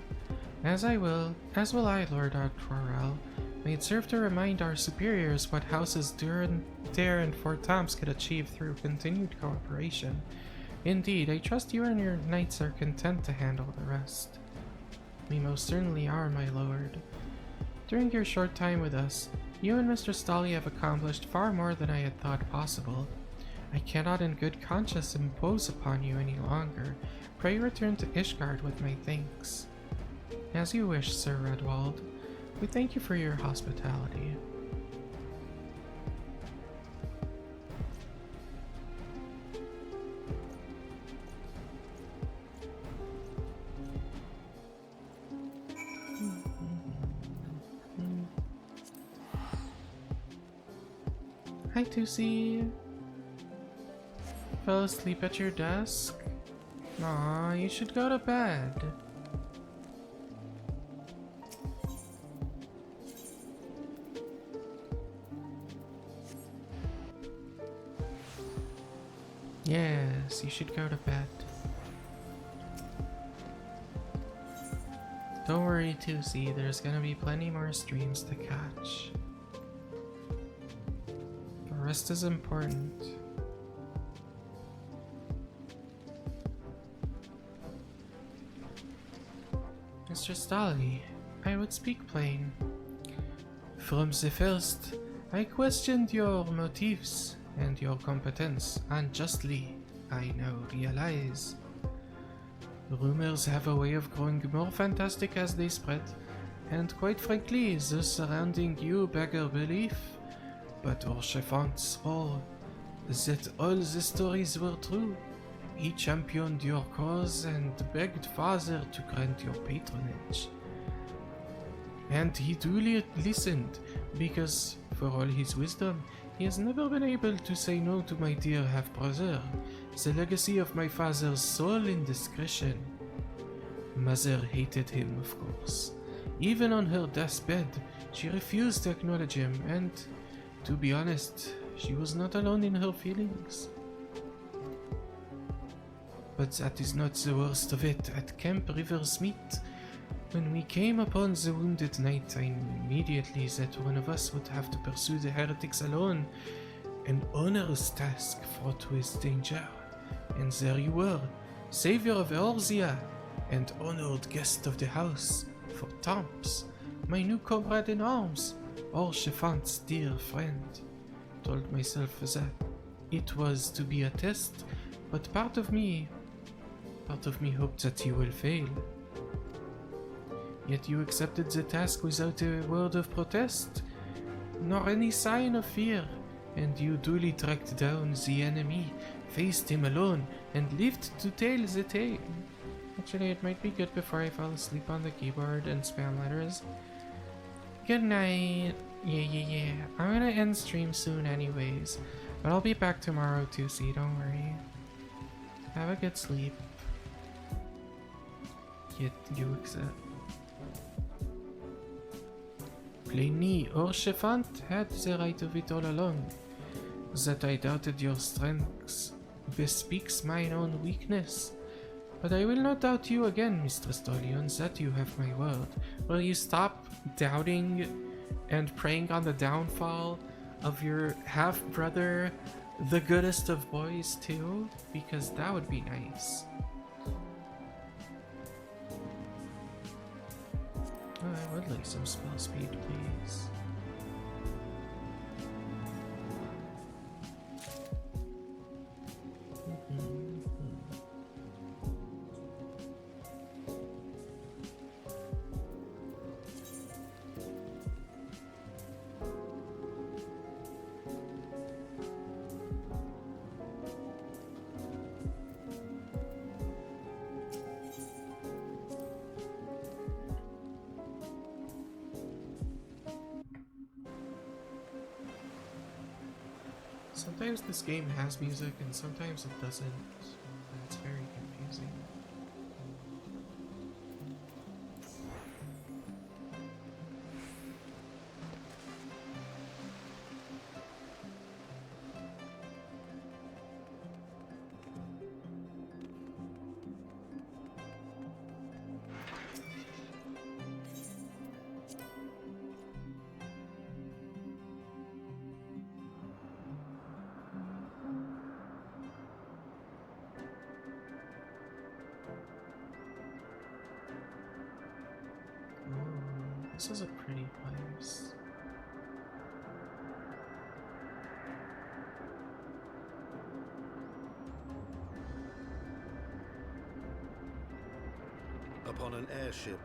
As will I, Lord Artoirel. May it serve to remind our superiors what houses Dare and Fort Tom's could achieve through continued cooperation. Indeed, I trust you and your knights are content to handle the rest. We most certainly are, my lord. During your short time with us, you and Mr. Stolly have accomplished far more than I had thought possible. I cannot in good conscience impose upon you any longer. Pray return to Ishgard with my thanks. As you wish, Sir Redwald. We thank you for your hospitality. Hi, Tusi. Fell asleep at your desk? Aw, you should go to bed. Yes, you should go to bed. Don't worry, Tusi, there's gonna be plenty more streams to catch. The rest is important. Mr. Stolly, I would speak plain. From the first, I questioned your motives and your competence unjustly, I now realize. Rumors have a way of growing more fantastic as they spread, and quite frankly, the surrounding you beggar belief. But Orchefant swore that all the stories were true. He championed your cause and begged Father to grant your patronage. And he duly listened, because, for all his wisdom, he has never been able to say no to my dear half-brother, the legacy of my father's sole indiscretion. Mother hated him, of course. Even on her deathbed, she refused to acknowledge him, and, to be honest, she was not alone in her feelings. But that is not the worst of it. At Camp River's Meet, when we came upon the wounded knight, I knew immediately that one of us would have to pursue the heretics alone. An onerous task fraught with danger. And there you were, savior of Eorzea, and honored guest of the house, for Tomps, my new comrade in arms, Orchefant's dear friend. Told myself that it was to be a test, but part of me hoped that you will fail. Yet you accepted the task without a word of protest, nor any sign of fear, and you duly tracked down the enemy, faced him alone, and lived to tell the tale. Actually, it might be good before I fall asleep on the keyboard and spam letters. Good night. Yeah. I'm gonna end stream soon anyways. But I'll be back tomorrow too, so don't worry. Have a good sleep. You accept. Plainly, Orchefant had the right of it all along. That I doubted your strengths bespeaks mine own weakness. But I will not doubt you again, Mistress Dolion, that you have my word. Will you stop doubting and preying on the downfall of your half-brother, the goodest of boys too? Because that would be nice. Oh, I would like some spell speed, please. Sometimes this game has music and sometimes it doesn't. And it's very confusing. This is a pretty place. Upon an airship,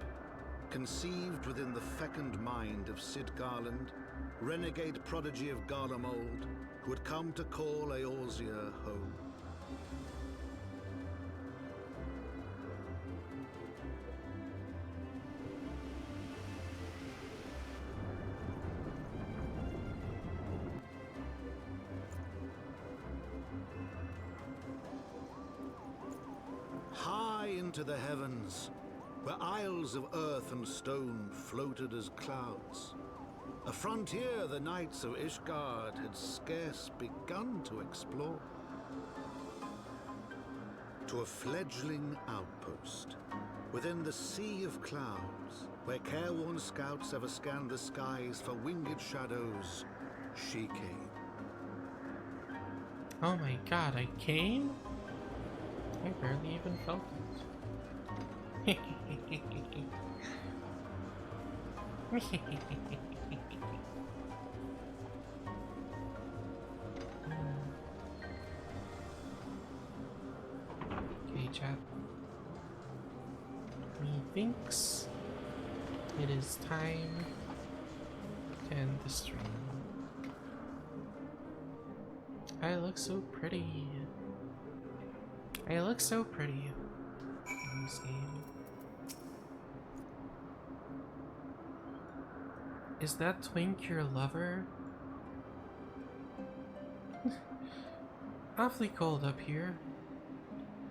conceived within the fecund mind of Sid Garland, renegade prodigy of Garlemald, who had come to call Eorzea home. High into the heavens, where isles of earth and stone floated as clouds, a frontier the knights of Ishgard had scarce begun to explore. To a fledgling outpost, within the sea of clouds, where careworn scouts ever scanned the skies for winged shadows, she came. Oh my god, I came? I barely even felt it. Okay, chat. Methinks it is time to end the stream. I look so pretty. I look so pretty in this game. Is that Twink your lover? Awfully cold up here.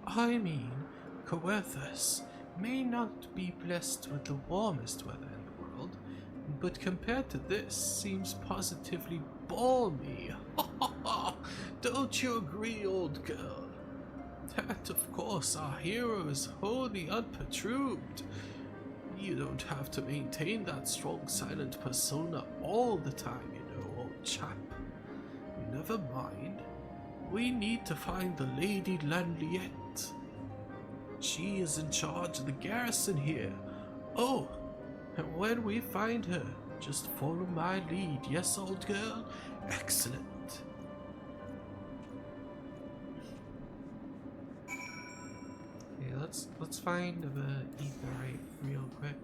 I mean, Coerthus may not be blessed with the warmest weather in the world, but compared to this, seems positively balmy. Don't you agree, old girl? That, of course, our hero is wholly unperturbed. You don't have to maintain that strong, silent persona all the time, you know, old chap. Never mind. We need to find the Lady Lanliette. She is in charge of the garrison here. Oh, and when we find her, just follow my lead. Yes, old girl? Excellent. Okay, let's find the etherite real quick.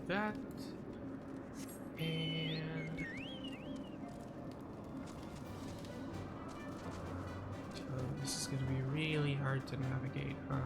that. And oh, this is gonna be really hard to navigate, huh?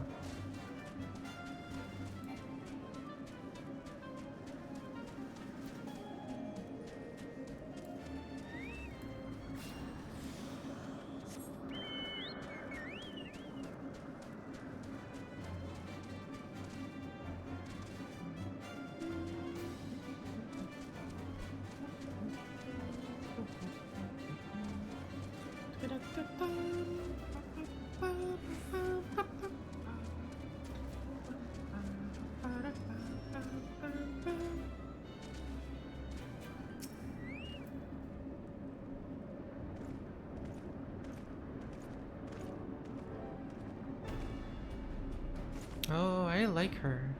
Oh, I like her.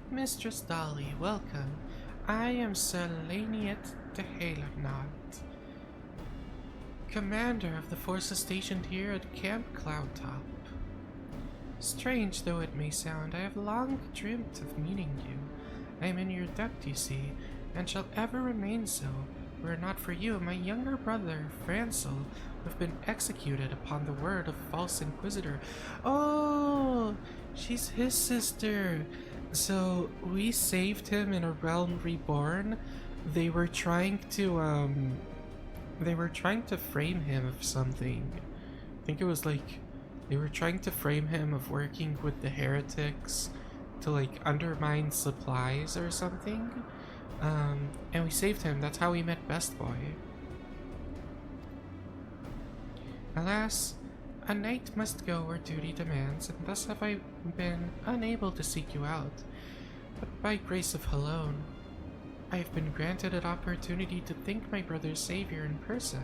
Mistress Dolly, welcome. I am Sir Laniet de Halernard, commander of the forces stationed here at Camp Cloudtop. Strange though it may sound, I have long dreamt of meeting you. I am in your debt, you see, and shall ever remain so. Were it not for you, my younger brother, Francel, would have been executed upon the word of false inquisitor. Oh, she's his sister. So we saved him in A Realm Reborn. They were trying to frame him of something. I think it was like they were trying to frame him of working with the heretics to like undermine supplies or something. And we saved him. That's how we met Best Boy. Alas, a knight must go where duty demands, and thus have I been unable to seek you out. But by grace of Halone, I have been granted an opportunity to thank my brother's savior in person,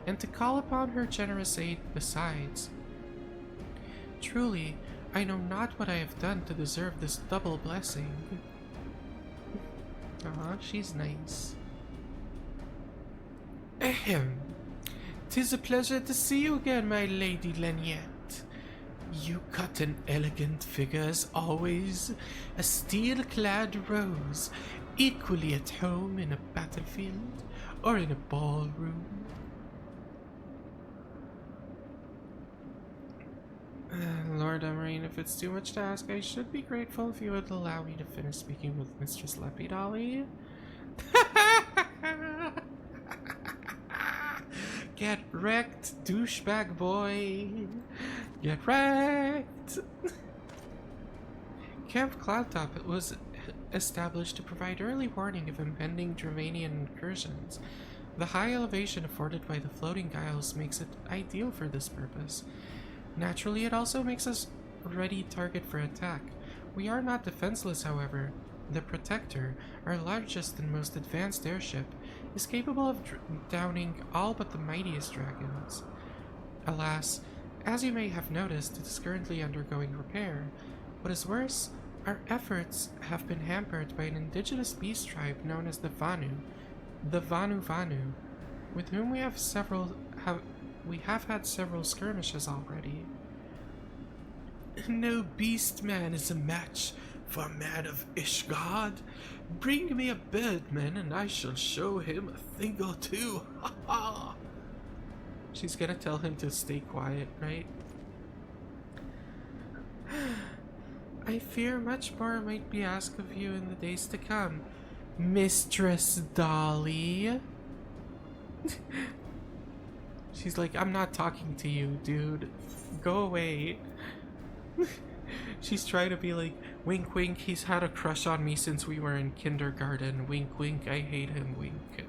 and to call upon her generous aid besides. Truly, I know not what I have done to deserve this double blessing. Aw, she's nice. Ahem. 'Tis a pleasure to see you again, my Lady Laniette. You cut an elegant figure as always, a steel-clad rose, equally at home in a battlefield or in a ballroom. Lord Emerine, if it's too much to ask, I should be grateful if you would allow me to finish speaking with Mistress Leppy Dolly. Get wrecked, douchebag boy. Get wrecked. Camp Cloudtop was established to provide early warning of impending Dramanian incursions. The high elevation afforded by the floating isles makes it ideal for this purpose. Naturally, it also makes us a ready target for attack. We are not defenseless, however. The Protector, our largest and most advanced airship, is capable of downing all but the mightiest dragons. Alas, as you may have noticed, it is currently undergoing repair. What is worse, our efforts have been hampered by an indigenous beast tribe known as the Vanu, with whom we have had several skirmishes already. No beast man is a match for a man of Ishgard. Bring me a birdman and I shall show him a thing or two. Ha ha! She's gonna tell him to stay quiet, right? I fear much more might be asked of you in the days to come, Mistress Dolly. She's like, I'm not talking to you, dude. Go away. She's trying to be like, wink wink, he's had a crush on me since we were in kindergarten. Wink wink, I hate him, wink.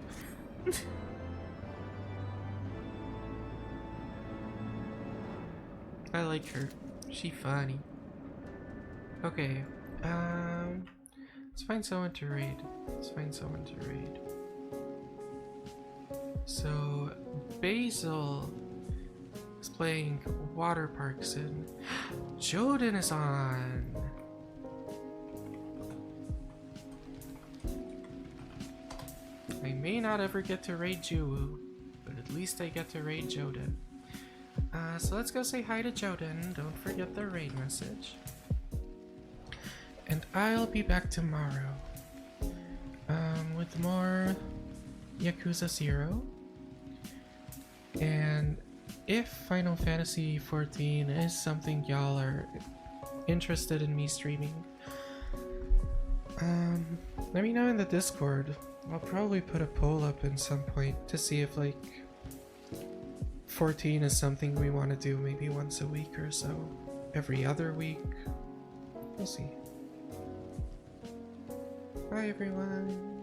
I like her. She funny. Okay, let's find someone to raid. So, Basil is playing Water Parks and Joden is on. I may not ever get to raid Juwu, but at least I get to raid Joden. So let's go say hi to Joden. Don't forget the raid message. And I'll be back tomorrow with more Yakuza 0. And if Final Fantasy XIV is something y'all are interested in me streaming, let me know in the Discord. I'll probably put a poll up at some point to see if like 14 is something we want to do maybe once a week or so, every other week. We'll see. Bye everyone.